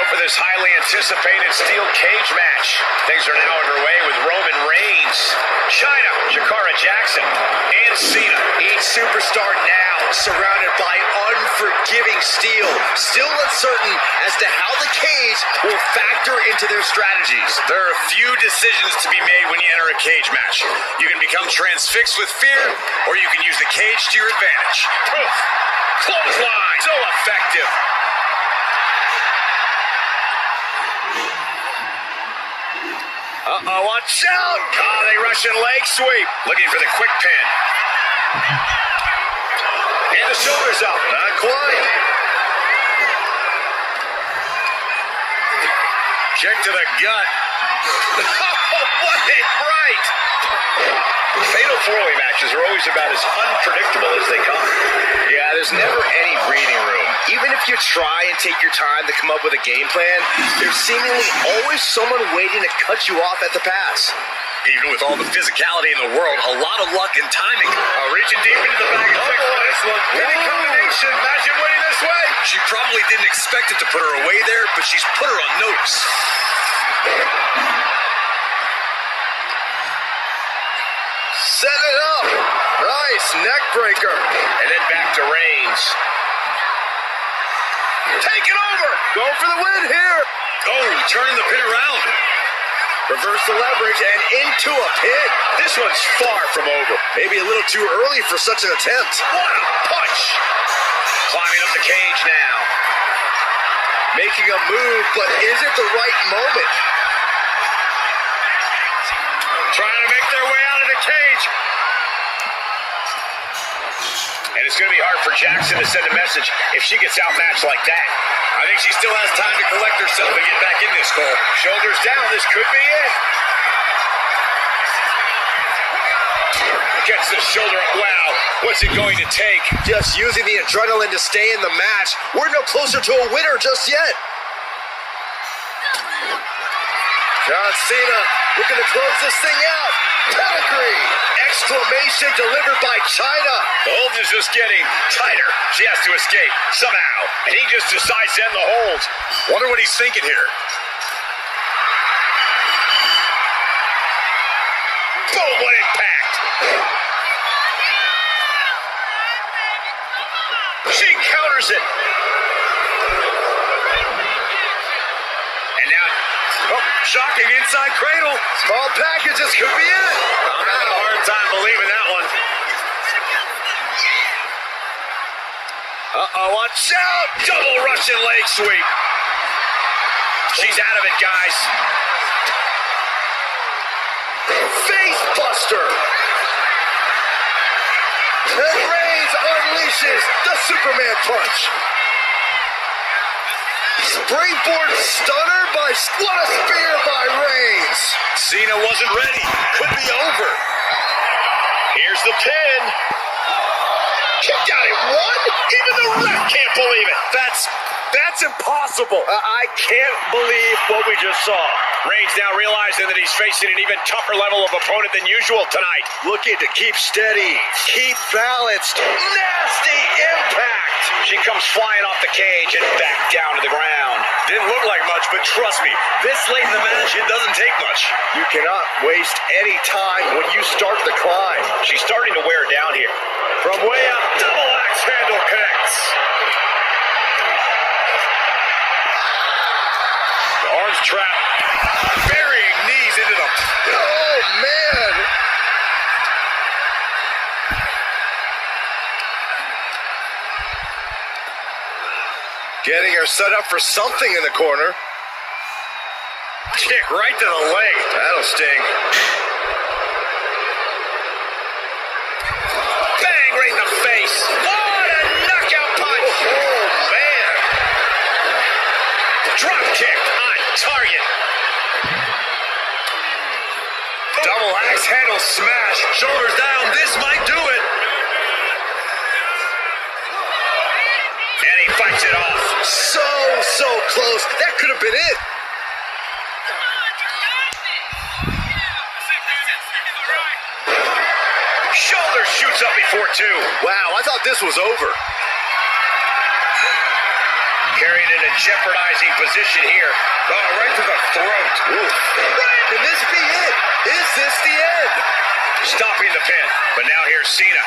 For this highly anticipated steel cage match. Things are now underway with Roman Reigns, China, Shakara Jackson, and Cena. Each superstar now surrounded by unforgiving steel, still uncertain as to how the cage will factor into their strategies. There are a few decisions to be made when you enter a cage match. You can become transfixed with fear, or you can use the cage to your advantage. Poof! Clothesline! So effective! Uh-oh, watch out! Ah, they Russian leg sweep. Looking for the quick pin. And the shoulders up. Not quite. Kick to the gut. Oh, what a right! Fatal four-way matches are always about as unpredictable as they come. Yeah, there's never any breathing room. Even if you try and take your time to come up with a game plan, there's seemingly always someone waiting to cut you off at the pass. Even with all the physicality in the world, a lot of luck and timing. Reaching deep into the bag of this one. Winning combination. Imagine winning this way. She probably didn't expect it to put her away there, but she's put her on notice. Set it up. Nice neck breaker. And then back to Reigns. Take it over. Go for the win here. Oh, turning the pin around. Reverse the leverage and into a pin. This one's far from over. Maybe a little too early for such an attempt. What a punch. Climbing up the cage now. Making a move, but is it the right moment? Trying to make their way out of the cage. And it's going to be hard for Jackson to send a message if she gets outmatched like that. I think she still has time to collect herself and get back in this, Cole. Shoulders down, this could be it. Gets the shoulder up. Wow, what's it going to take? Just using the adrenaline to stay in the match. We're no closer to a winner just yet. John Cena looking to close this thing out. Pedigree! Exclamation delivered by Chyna. The hold is just getting tighter. She has to escape somehow. And he just decides to end the hold. Wonder what he's thinking here. Boom, what impact. She counters it. And now, shocking inside cradle. Small package, this could be it. I'm having a hard time believing that one. Watch out. Double Russian leg sweep. She's out of it, guys. Face buster. And Reigns unleashes the Superman punch. Springboard stunner by what a spear by Reigns. Cena wasn't ready. Could be over. Here's the pin. Kicked out at one? Even the ref can't believe it. That's impossible. I can't believe what we just saw. Reigns now realizing that he's facing an even tougher level of opponent than usual tonight. Looking to keep steady, keep balanced. Nasty impact. She comes flying off the cage and back down to the ground. Didn't look like much, but trust me, this late in the match, it doesn't take much. You cannot waste any time when you start the climb. She's starting to wear down here. From way up, double axe handle connects. The arms trap, burying knees into them. Oh, man. Getting her set up for something in the corner. Kick right to the leg. That'll sting. Bang right in the face. What a knockout punch. Oh, man. Drop kick on target. Double axe handle smash. Shoulders down. This might do it. And he fights it off. So close. That could have been it. Shoulder shoots up before two. Wow, I thought this was over. Carried in a jeopardizing position here. Oh, right to the throat. Ooh. Can this be it? Is this the end? Stopping the pin. But now here's Cena.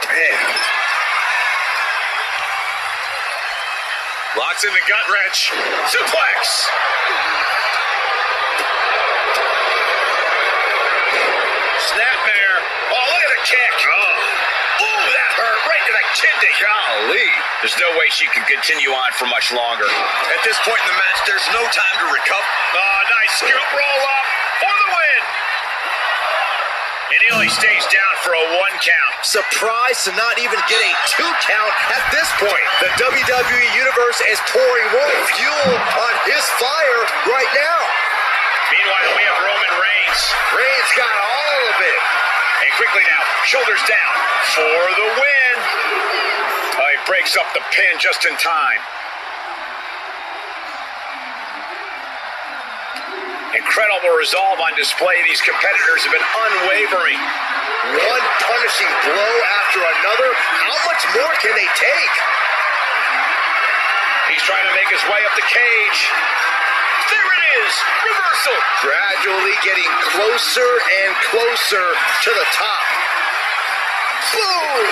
Man. Locks in the gut wrench. Suplex. Snapmare. Oh, look at the kick. Oh. Ooh, that hurt right to the kidney. Golly. There's no way she can continue on for much longer. At this point in the match, there's no time to recover. Oh, nice scoop roll up for the win. And he only stays down for a 1 count. Surprised to not even get a 2 count at this point. The WWE Universe is pouring more fuel on his fire right now. Meanwhile, we have Roman Reigns. Reigns got all of it. And quickly now, shoulders down for the win. He breaks up the pin just in time. Incredible resolve on display. These competitors have been unwavering. One punishing blow after another. How much more can they take? He's trying to make his way up the cage. There it is. Reversal. Gradually getting closer and closer to the top. Boom!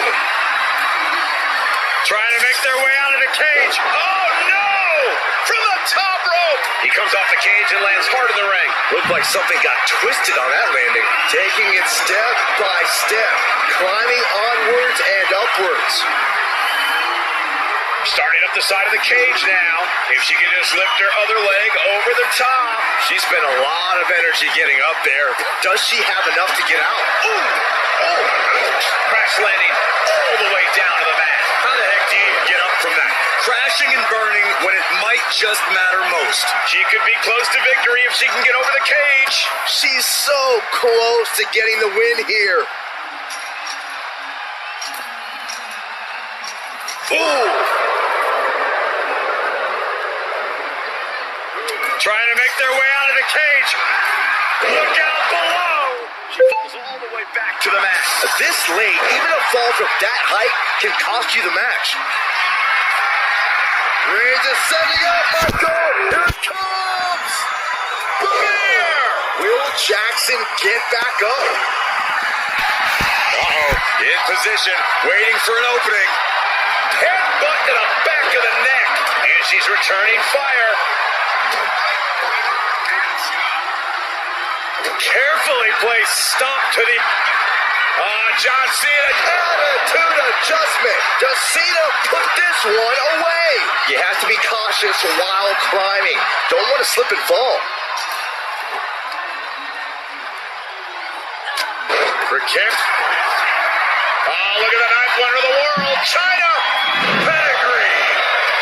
Trying to make their way out of the cage. Oh, no! From the top rope. He comes off the cage and lands hard in the ring. Looked like something got twisted on that landing. Taking it step by step. Climbing onwards and upwards. Starting up the side of the cage now. If she can just lift her other leg over the top. She spent a lot of energy getting up there. Does she have enough to get out? Ooh! Oh! Crash landing all the way down to the mat. How the heck do you even get up from that? Crashing and burning when it might just matter most. She could be close to victory if she can get over the cage. She's so close to getting the win here. Ooh! Trying to make their way out of the cage. Look out below! She falls all the way back to the mat. This late, even a fall from that height can cost you the match. Reigns is setting up, Michael! Here it comes! Bear! Will Jackson get back up? Uh-oh, in position, waiting for an opening. Headbutt to the back of the neck. And she's returning fire. Carefully placed stomp to the... John Cena. Attitude adjustment. Does Cena put this one away? You have to be cautious while climbing. Don't want to slip and fall. For kick. Oh, look at the ninth wonder of the world. China. Pedigree.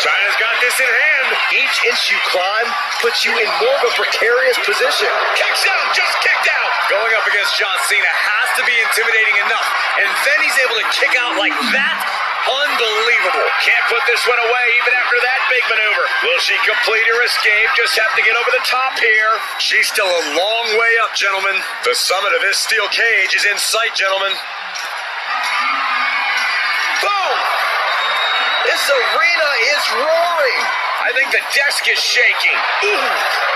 China's got this in hand. Each inch you climb puts you in more of a precarious position. Kicks out. Just kicked out. Going up against John Cena has to be intimidating enough. And then he's able to kick out like that. Unbelievable. Can't put this one away even after that big maneuver. Will she complete her escape? Just have to get over the top here. She's still a long way up, gentlemen. The summit of this steel cage is in sight, gentlemen. Boom! This arena is roaring. I think the desk is shaking. Ooh.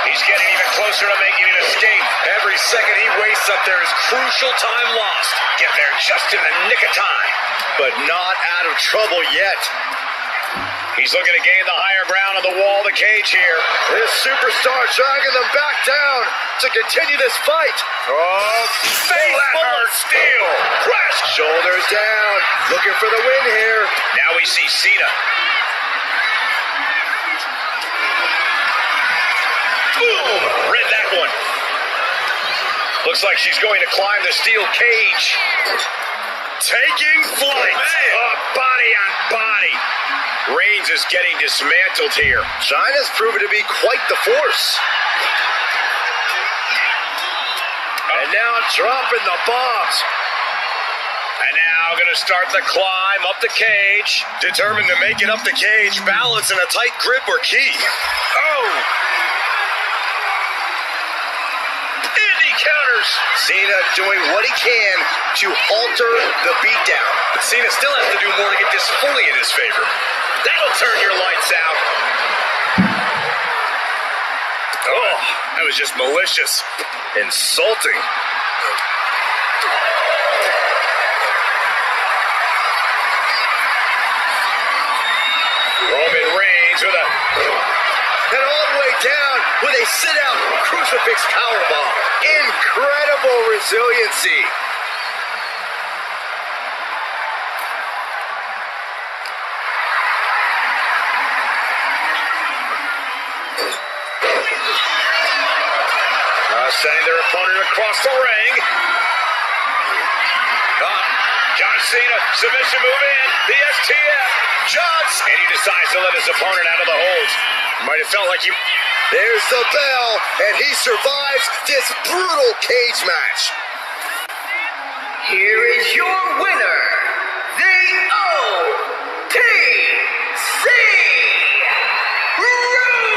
He's getting even closer to making an escape. Every second he wastes up there is crucial time lost. Get there just in the nick of time. But not out of trouble yet. He's looking to gain the higher ground on the wall of the cage here. This superstar dragging them back down to continue this fight. Oh, face full of steel. Crash. Shoulders down. Looking for the win here. Now we see Cena. Boom! Read that one. Looks like she's going to climb the steel cage. Taking flight. Body on body. Reigns is getting dismantled here. China's proven to be quite the force. And now dropping the bombs. And now going to start the climb up the cage. Determined to make it up the cage. Balance and a tight grip were key. Oh! Counters. Cena doing what he can to alter the beatdown. But Cena still has to do more to get this fully in his favor. That'll turn your lights out. Oh, that was just malicious. Insulting. Roman Reigns with a... And all the way down with a sit-out crucifix powerbomb. Incredible resiliency. Sending their opponent across the ring. John Cena, submission move in. The STF. And he decides to let his opponent out of the hold. Might have felt like he... There's the bell, and he survives this brutal cage match. Here is your winner, the OTC Roman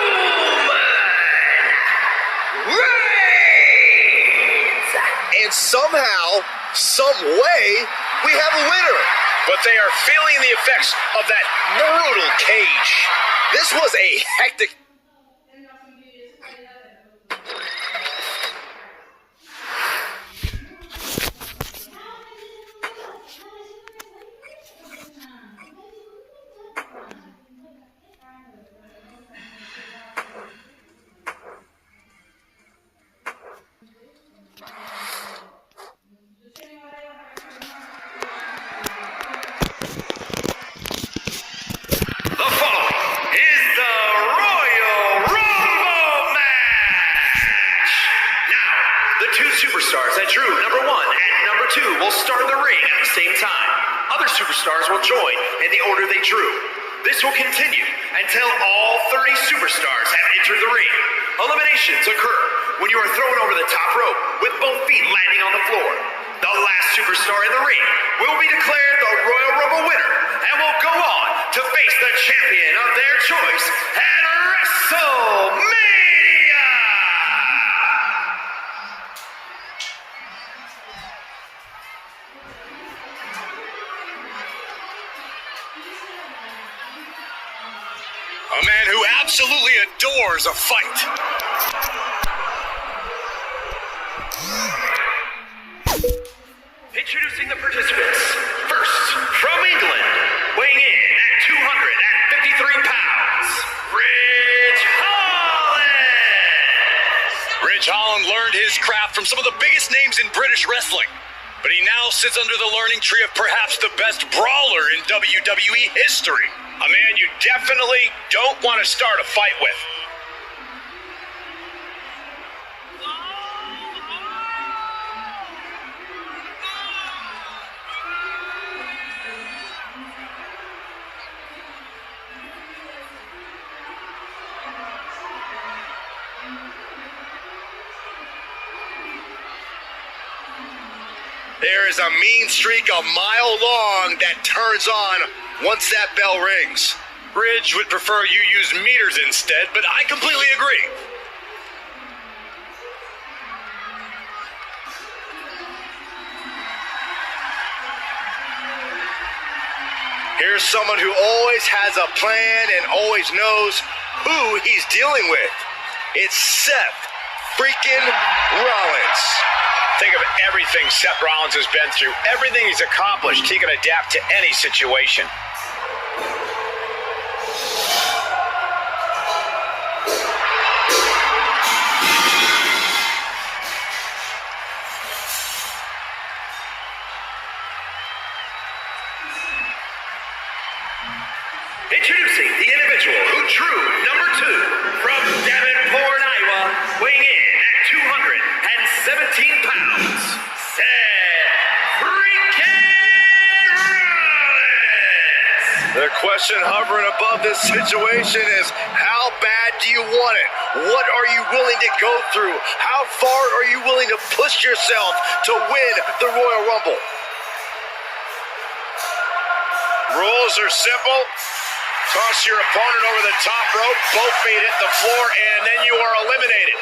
Reigns. And somehow, some way, we have a winner. But they are feeling the effects of that brutal cage. This was a hectic... The The two superstars that drew number 1 and number 2 will start in the ring at the same time. Other superstars will join in the order they drew. This will continue until all 30 superstars have entered the ring. Eliminations occur when you are thrown over the top rope with both feet landing on the floor. The last superstar in the ring will be declared the Royal Rumble winner and will go on to face the champion of their choice at WrestleMania! A man who absolutely adores a fight. Introducing the participants. First, from England, weighing in at 253 pounds, Ridge Holland! Ridge Holland learned his craft from some of the biggest names in British wrestling, but he now sits under the learning tree of perhaps the best brawler in WWE history. A man you definitely don't want to start a fight with. There is a mean streak a mile long that turns on once that bell rings. Ridge would prefer you use meters instead, but I completely agree. Here's someone who always has a plan and always knows who he's dealing with. It's Seth freaking Rollins. Think of everything Seth Rollins has been through, everything he's accomplished. He can adapt to any situation. Introducing the individual who drew number 2 from Davenport, Iowa, weighing in at 217 pounds, Seth freaking Rollins! The question hovering above this situation is, how bad do you want it? What are you willing to go through? How far are you willing to push yourself to win the Royal Rumble? Rules are simple. Toss your opponent over the top rope, both feet hit the floor, and then you are eliminated.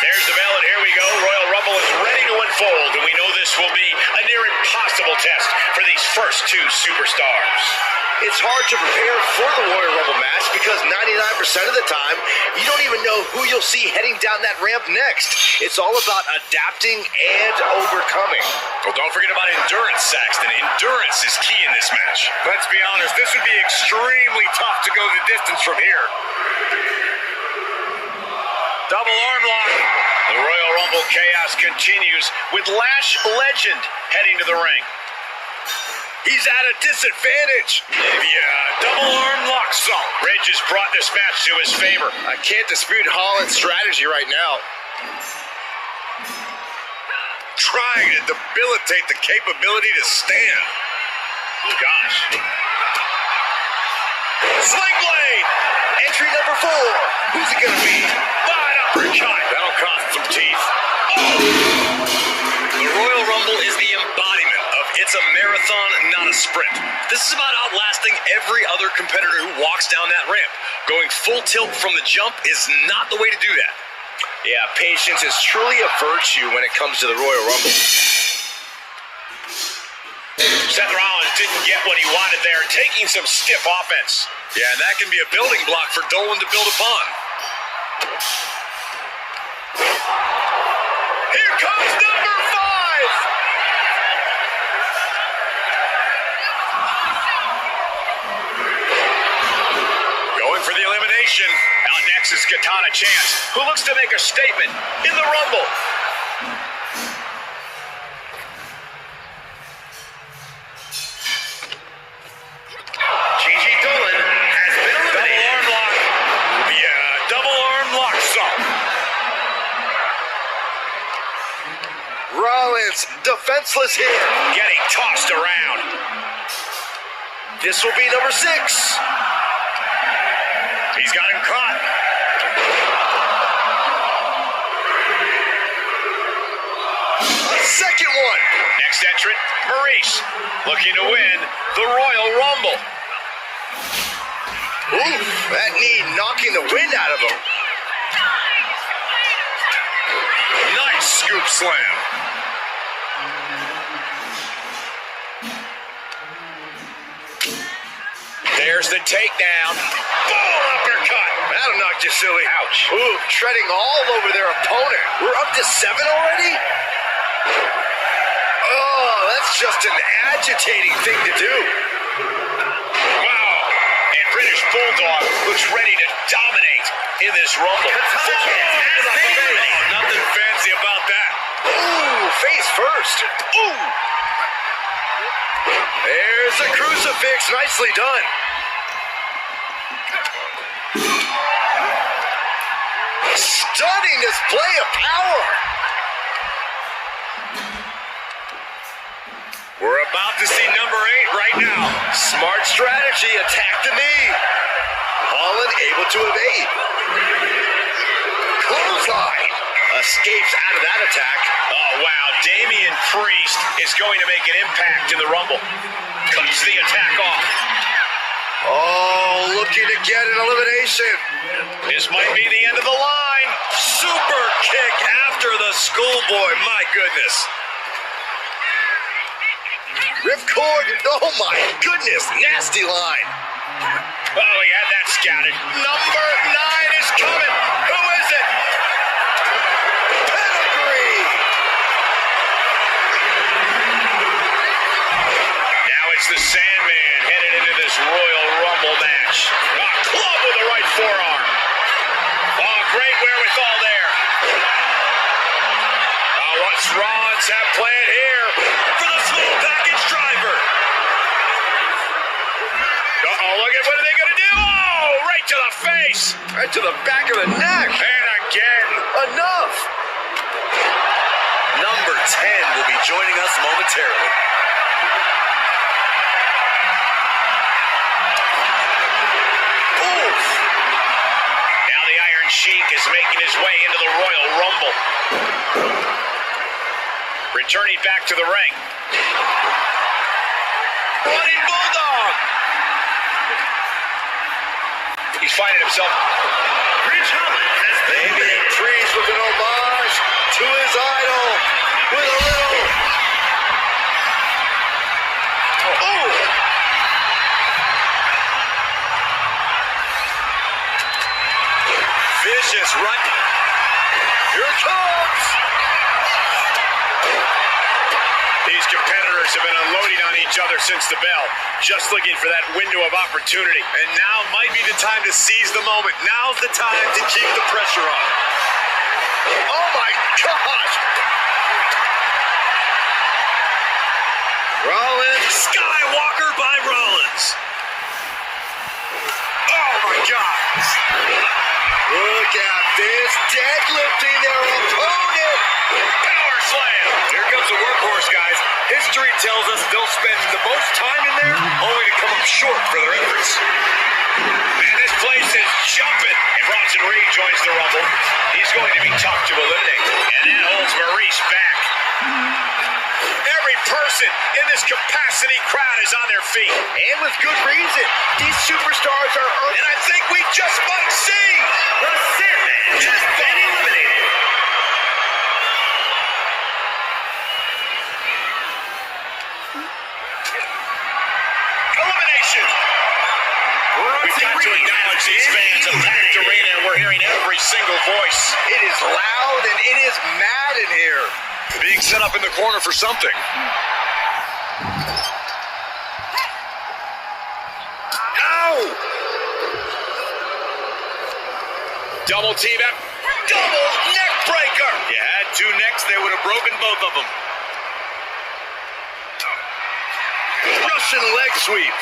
There's the bell, and here we go. Royal Rumble is ready to unfold, and we know this will be a near impossible test for these first two superstars. It's hard to prepare for the Royal Rumble match because 99% of the time, you don't even know who you'll see heading down that ramp next. It's all about adapting and overcoming. Well, don't forget about endurance, Saxton. Endurance is key in this match. Let's be honest, this would be extremely tough to go the distance from here. Double arm lock. The Royal Rumble chaos continues with Lash Legend heading to the ring. He's at a disadvantage. Yeah, double arm lock zone. Ridge has brought this match to his favor. I can't dispute Holland's strategy right now. Trying to debilitate the capability to stand. Oh, gosh. Sling blade. Entry number 4. Who's it going to be? Wide uppercut. That'll cost some teeth. Oh. The Royal Rumble is the embodiment of it's a marathon, not a sprint. This is about outlasting every other competitor who walks down that ramp. Going full tilt from the jump is not the way to do that. Yeah, patience is truly a virtue when it comes to the Royal Rumble. Seth Rollins didn't get what he wanted there, taking some stiff offense. Yeah, and that can be a building block for Dolan to build upon. comes number 5. Going for the elimination. Out next is Katana Chance, who looks to make a statement in the Rumble. Gigi Dolan has been eliminated. Double arm lock. Yeah, double arm lock song. Rollins defenseless here. Getting tossed around. This will be number 6. He's got him caught. A second one. Next entrant, Maurice, looking to win the Royal Rumble. Ooh, that knee knocking the wind out of him. Nice scoop slam. There's the takedown. Boom, uppercut. That'll knock you silly. Ouch. Ooh, treading all over their opponent. We're up to 7 already? Oh, that's just an agitating thing to do. Wow. And British Bulldog looks ready to dominate in this Rumble. Nothing fancy about that. Ooh, face first. Ooh. There's a crucifix. Nicely done. Stunning display of power. We're about to see number 8 right now. Smart strategy. Attack the knee. Holland able to evade. Clothesline. Escapes out of that attack. Oh, wow. Damian Priest is going to make an impact in the Rumble. Cuts the attack off. Oh, looking to get an elimination. This might be the end of the line. Super kick after the schoolboy. My goodness. Ripcord. Oh, my goodness. Nasty line. Oh, he had that scouted. Number 9 is coming. Who is it? Pedigree. Now it's the Sandman headed into this Royal Rumble match. A club with the right forearm. Oh, great wherewithal there. Oh, what's Rollins have planned here for the slow package driver? Uh-oh, look at what are they going to do? Oh, right to the face. Right to the back of the neck. And again. Enough. Number 10 will be joining us momentarily. Oof. Now the Iron Sheik is making his way into the Royal Rumble. Returning back to the ring. Running Bulldog. He's finding himself. Ridge Holland has been Damian eliminated. Priest with an homage to his idol with a little. Oh! Vicious run. Here it comes. These competitors have been unloading on each other since the bell, just looking for that window of opportunity. And now might be the time to seize the moment. Now's the time to keep the pressure on. Oh my gosh! Rollins. Skywalker by Rollins. Oh my God! Look at this, deadlifting their opponent. Power slam. Here comes the workhorse, guys. History tells us they'll spend the most time in there only to come up short for their efforts. Man, this place is jumping. If Bronson Reed joins the Rumble, he's going to be tough to eliminate. And that holds Maurice back. Every person in this capacity crowd is on their feet. And with good reason. These superstars are earning. And I think we just might see The Sandman has been eliminated. elimination. We've got to acknowledge these fans of packed arena, and we're hearing every single voice. It is loud and it is mad in here. Being set up in the corner for something. Ow! Double team up. Double neck breaker. You had two necks, they would have broken both of them. Russian leg sweep.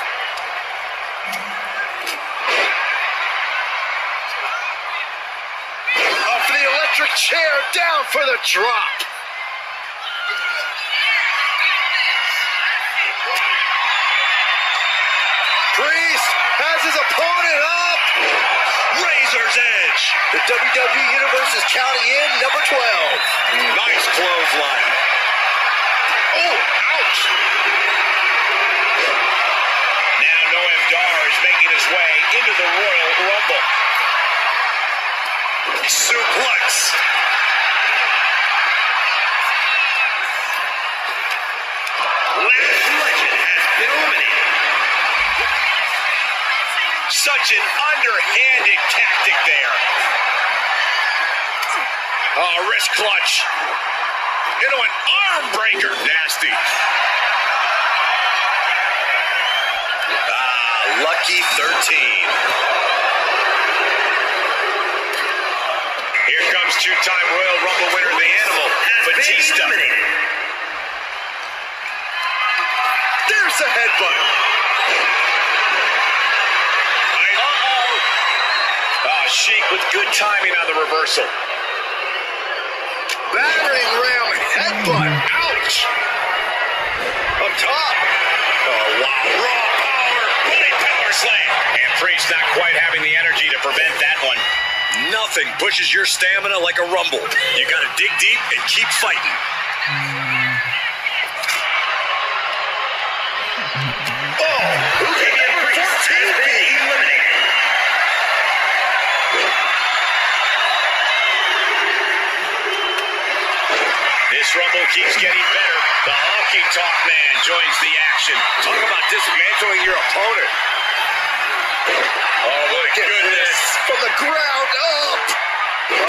Up for the electric chair, down for the drop. Priest has his opponent up. Razor's edge. The WWE Universe is counting in number 12. Nice clothesline. Oh, ouch. Now Noam Dar is making his way into the Royal Rumble. Suplex. Last legend has been eliminated. Such an underhanded tactic there. Oh, wrist clutch. Into an arm breaker. Nasty. Lucky 13. Here comes two-time Royal Rumble winner, the Animal, Batista. There's the headbutt. Sheik with good timing on the reversal. Battering ram headbutt. Ouch. Up top. Oh, wow. Raw power. Running power slam. And Priest not quite having the energy to prevent that one. Nothing pushes your stamina like a rumble. You got to dig deep and keep fighting. Oh, who can get Priest has been eliminated. This rumble keeps getting better. The honky talk man joins the action. Talk about dismantling your opponent. Oh my goodness. From the ground up.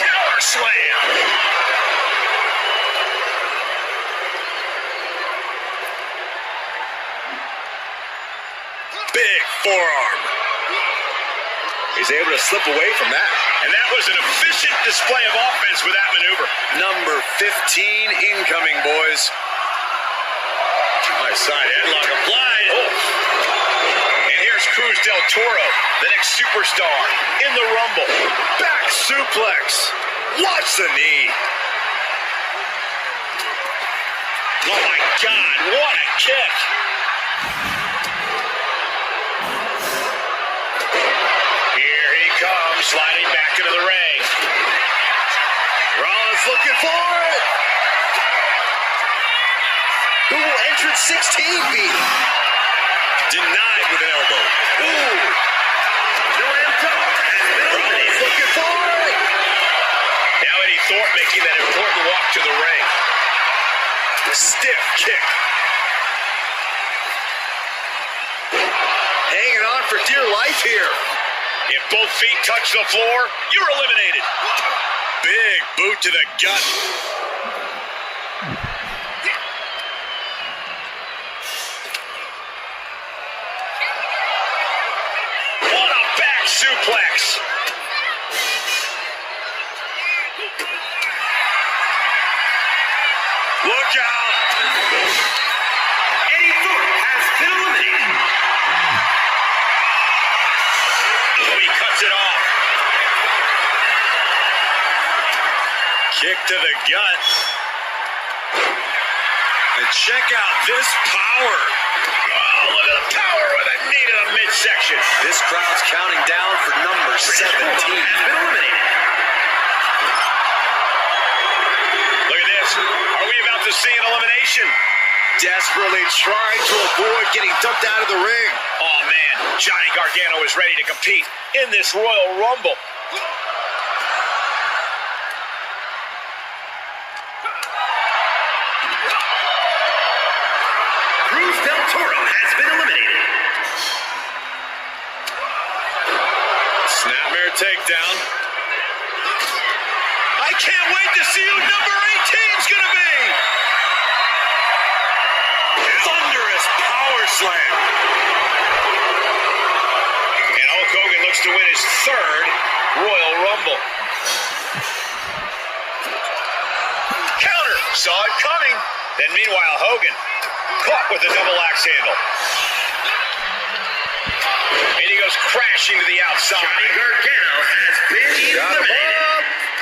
Power slam. Big forearm. He's able to slip away from that. And that was an efficient display of offense with that maneuver. Number 15 incoming, boys. Nice side headlock applied. Oh. And here's Cruz del Toro, the next superstar in the Rumble. Back suplex. Watch the knee. Oh my God, what a kick. Sliding back into the ring. Rollins looking for it. Who will entrance 16 be? Denied with an elbow. Ooh. Noam Dar has been eliminated. Looking for it. Now Eddie Thorpe making that important walk to the ring. Stiff kick. Hanging on for dear life here. If both feet touch the floor, you're eliminated. Big boot to the gut. What a back suplex. Look out. Eddie Thorpe has been eliminated. He cuts it off. Kick to the gut. And check out this power. Oh, look at the power with a knee to the midsection. This crowd's counting down for number 17. Has been eliminated. Look at this. Are we about to see an elimination? Desperately trying to avoid getting dumped out of the ring. Oh, man. Johnny Gargano is ready to compete in this Royal Rumble. Cruz del Toro has been eliminated. Snapmare takedown. I can't wait to see who number 18's gonna be. Thunderous power slam. And Hulk Hogan looks to win his third Royal Rumble. Counter, saw it coming. Then meanwhile, Hogan caught with the double axe handle. And he goes crashing to the outside. Johnny Gargano has been eliminated.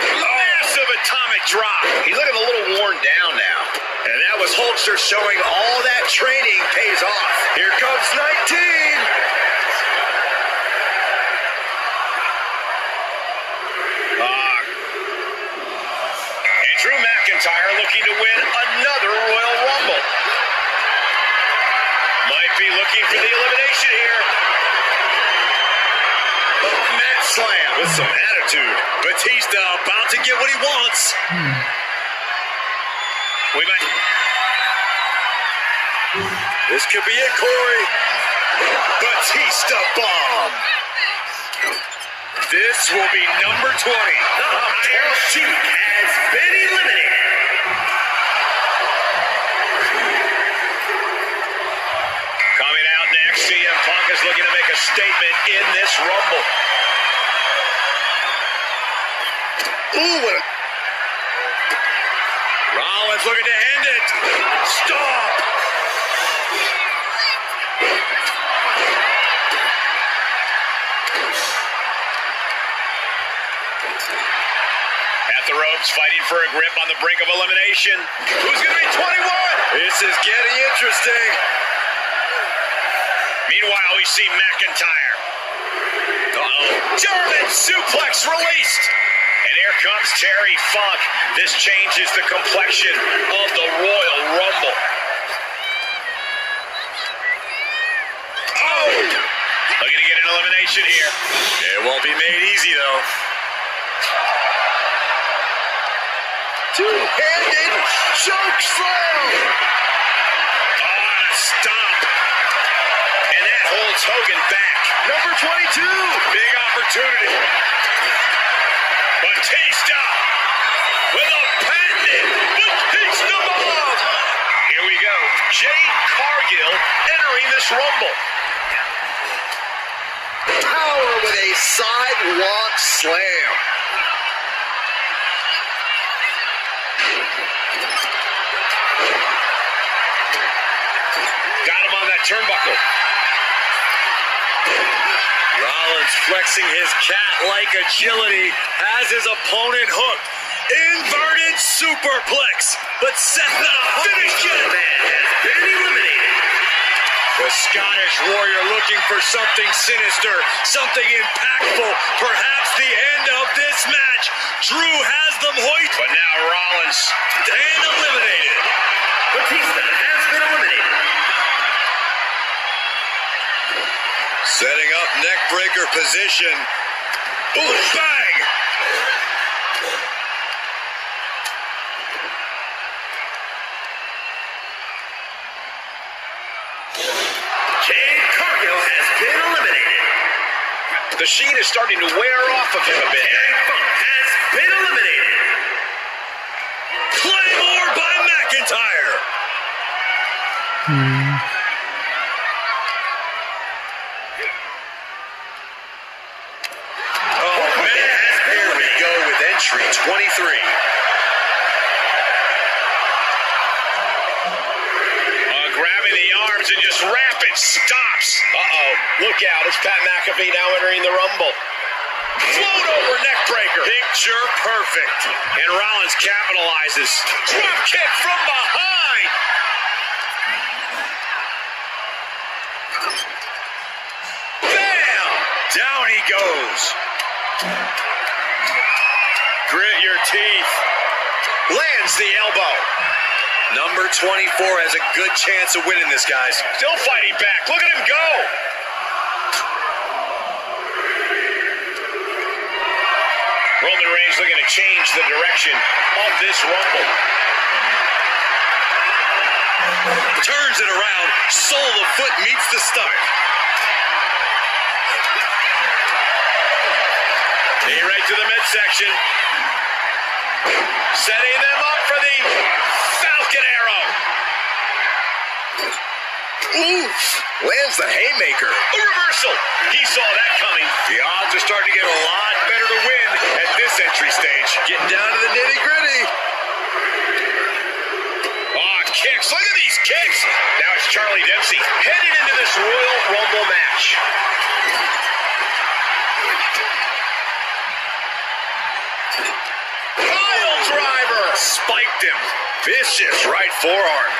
Massive atomic drop. He's looking a little worn down now. And that was Hulkster showing all that training pays off. Here comes 19. And Drew McIntyre looking to win another Royal Rumble. Might be looking for the elimination here. Mat slam with some attitude. Batista about to get what he wants. We might. This could be it, Corey. Batista bomb. This will be number 20. The Iron Sheik has been eliminated. Coming out next, CM Punk is looking to make a statement in this Rumble. Ooh, what a... Rollins looking to end it. Stop. At the ropes, fighting for a grip on the brink of elimination. Who's going to be 21? This is getting interesting. Meanwhile, we see McIntyre. German suplex released. And here comes Terry Funk. This changes the complexion of the Royal Rumble. Oh! Looking to get an elimination here. It won't be made easy, though. Two-handed choke slam. Oh, and a stomp. And that holds Hogan back. Number 22. Big opportunity. Batista with a patented Batista bomb. Here we go. Jade Cargill entering this Rumble. Power with a sidewalk slam. Got him on that turnbuckle. Rollins flexing his cat-like agility has his opponent hooked. Inverted superplex, but Seth not finished it. Man has been eliminated. The Scottish Warrior looking for something sinister, something impactful, perhaps the end of this match. Drew has them hoist, but now Rollins and eliminated. Batista has been eliminated. Setting up neckbreaker position. Ooh, bang! Jade Cargill has been eliminated. The sheen is starting to wear off of him a bit. Terry Funk has been eliminated. Claymore by McIntyre. Oh, man. Here we go with entry 23. Grabbing the arms and just rapid stops. Uh-oh. Look out. It's Pat McAfee now entering the Rumble. Float over neckbreaker. Picture perfect. And Rollins capitalizes. Drop kick from behind. Bam! Down he goes. Grit your teeth. Lands the elbow. Number 24 has a good chance of winning this, guys. Still fighting back. Look at him go. Roman Reigns looking to change the direction of this Rumble. Turns it around. Sole of foot meets the stomach. Knee right to the midsection. Setting them up for the Falcon Arrow. Oof! Lands the haymaker. A reversal. He saw that coming. The odds are starting to get a lot better to win At this entry stage. Getting down to the nitty-gritty. Kicks. Look at these kicks. Now it's Charlie Dempsey headed into this Royal Rumble match. Pile driver. Spiked him. Vicious right forearm.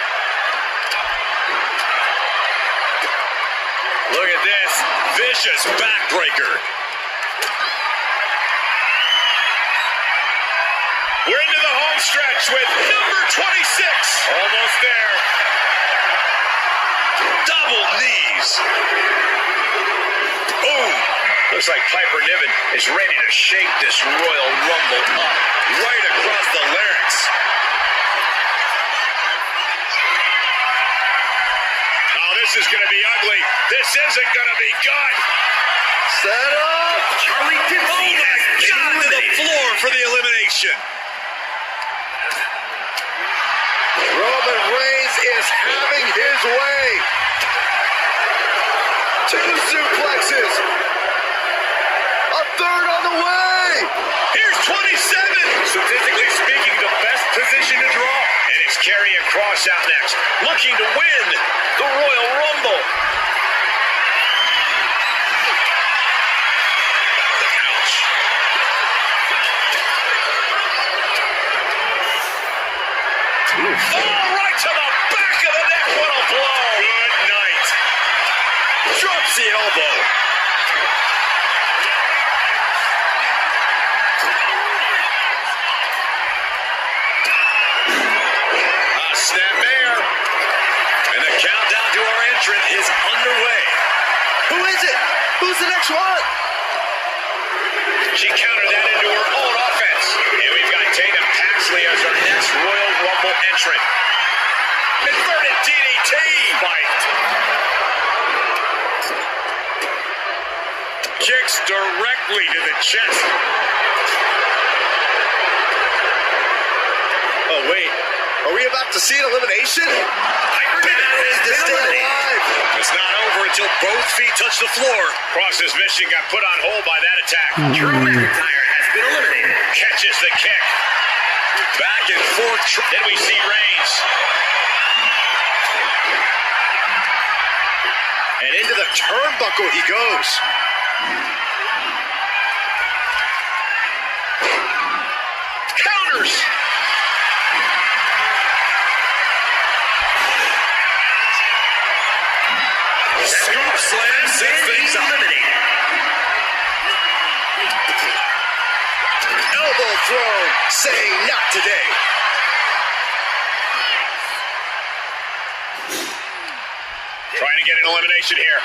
Look at this. Vicious backbreaker. We're into the home stretch with number 26. Almost there. Double knees. Boom. Looks like Piper Niven is ready to shake this Royal Rumble up right across the larynx. Oh, this is going to be ugly. This isn't going to be good. Set up. Charlie Dempsey has been Down to the eliminated. floor for the elimination. Roman Reigns is having his way. 2 suplexes. A third on the way. Here's 27. Statistically speaking, the best position to draw. And it's Karrion Kross out next, looking to win the Royal Rumble. Ouch. Oh, right to the back of the neck. What a blow. Good night. Drops the elbow. Snap there. And the countdown to our entrant is underway. Who is it? Who's the next one? She countered that into her own offense. And we've got Tatum Paxley as our next Royal Rumble entrant. Inverted DDT. Spiked. Kicks directly to the chest. Oh, wait. Are we about to see an elimination? Piper Niven has To been stay eliminated. alive. It's not over until both feet touch the floor. Cross's mission got put on hold by that attack. Drew McIntyre has been eliminated. Catches the kick. Back and forth. Then we see Reigns. And into the turnbuckle he goes. Counters. Scoop slam sets things up. Eliminated. Elbow throw. Saying not today. Trying to get an elimination here.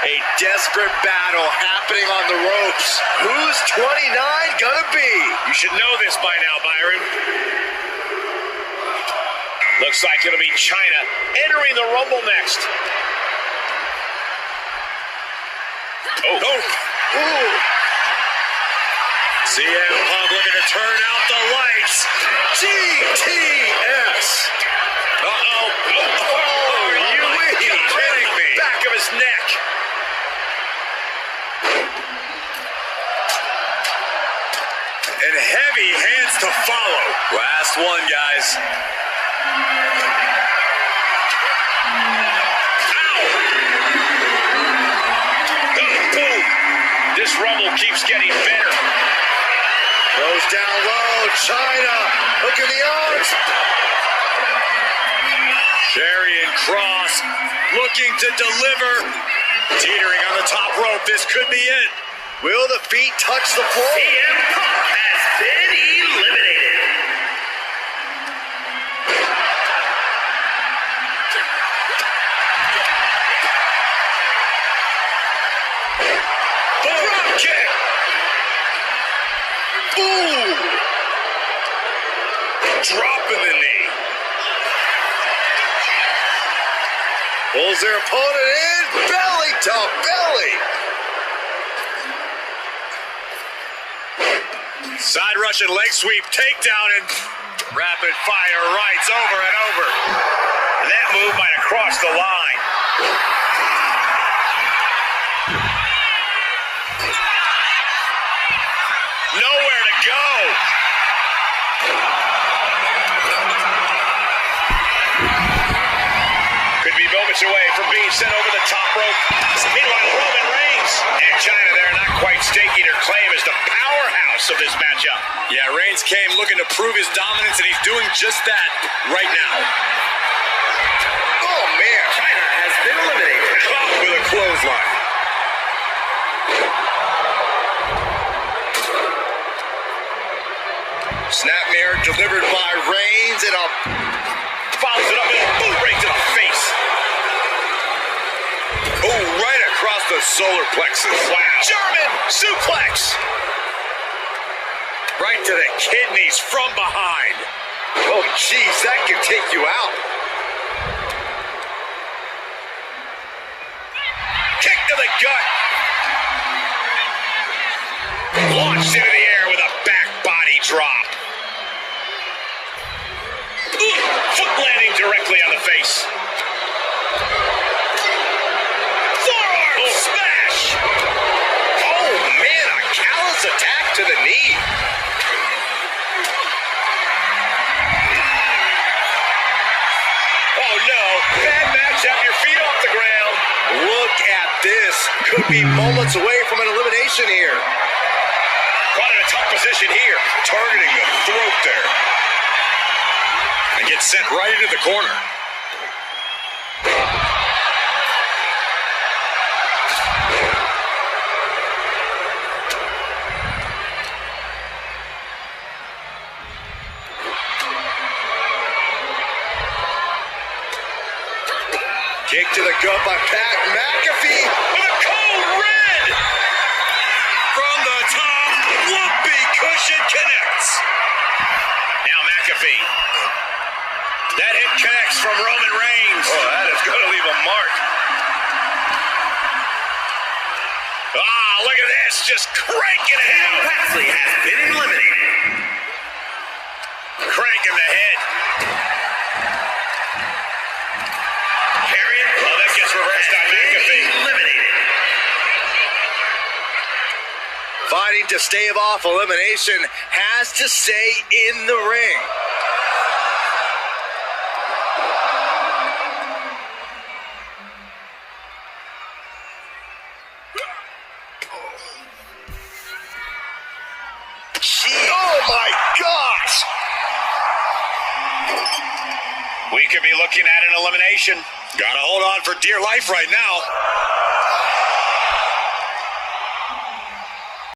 A desperate battle happening on the ropes. Who's 29 gonna be? You should know this by now, Byron. Looks like it'll be China entering the Rumble next. Oh. Ooh. CM Punk looking to turn out the lights. GTS. Uh-oh. Oh, Are you kidding me? Back of his neck. And heavy hands to follow. Last one, guys. Ow! Oh, boom! This Rumble keeps getting better. Goes down low. China. Look at the arms. Karrion Kross looking to deliver. Teetering on the top rope. This could be it. Will the feet touch the floor? CM Punk has been eliminated. Drop kick. Boom. Dropping the knee. Pulls their opponent in. Belly to belly. Side Russian leg sweep, takedown, and rapid fire rights over and over. And that move might have crossed the line. Nowhere to go. Could be moments away from being sent over the top rope. Meanwhile, Roman Reigns and China there not quite staking her claim as the powerhouse of this matchup. Yeah, Reigns came looking to prove his dominance, and he's doing just that right now. Oh, man. China has been eliminated. Caught with a clothesline. Snapmare delivered by Reigns, and follows it up with a boot right to the face. Oh, right across the solar plexus. Wow. German suplex. Right to the kidneys from behind. Oh, jeez, that could take you out. Kick to the gut. Launched into the air with a back body drop. Foot landing directly on the face. Forearm smash. Oh, man, a callous attack to the knee. Oh, no. Bad matchup. Your feet off the ground. Look at this. Could be moments away from an elimination here. Caught in a tough position here. Targeting the throat there. And gets sent right into the corner. Kick to the gut by Pat McAfee with a cold red. From the top, whoopee cushion connects. Now McAfee. That hit connects from Roman Reigns. Oh, that is going to leave a mark. Ah, look at this. Just cranking it out. Paxley has been eliminated. Cranking the head. Carrying. Oh, that gets reversed on McAfee. Eliminated. Fighting to stave off elimination, has to stay in the ring. Oh my gosh! We could be looking at an elimination. Gotta hold on for dear life right now.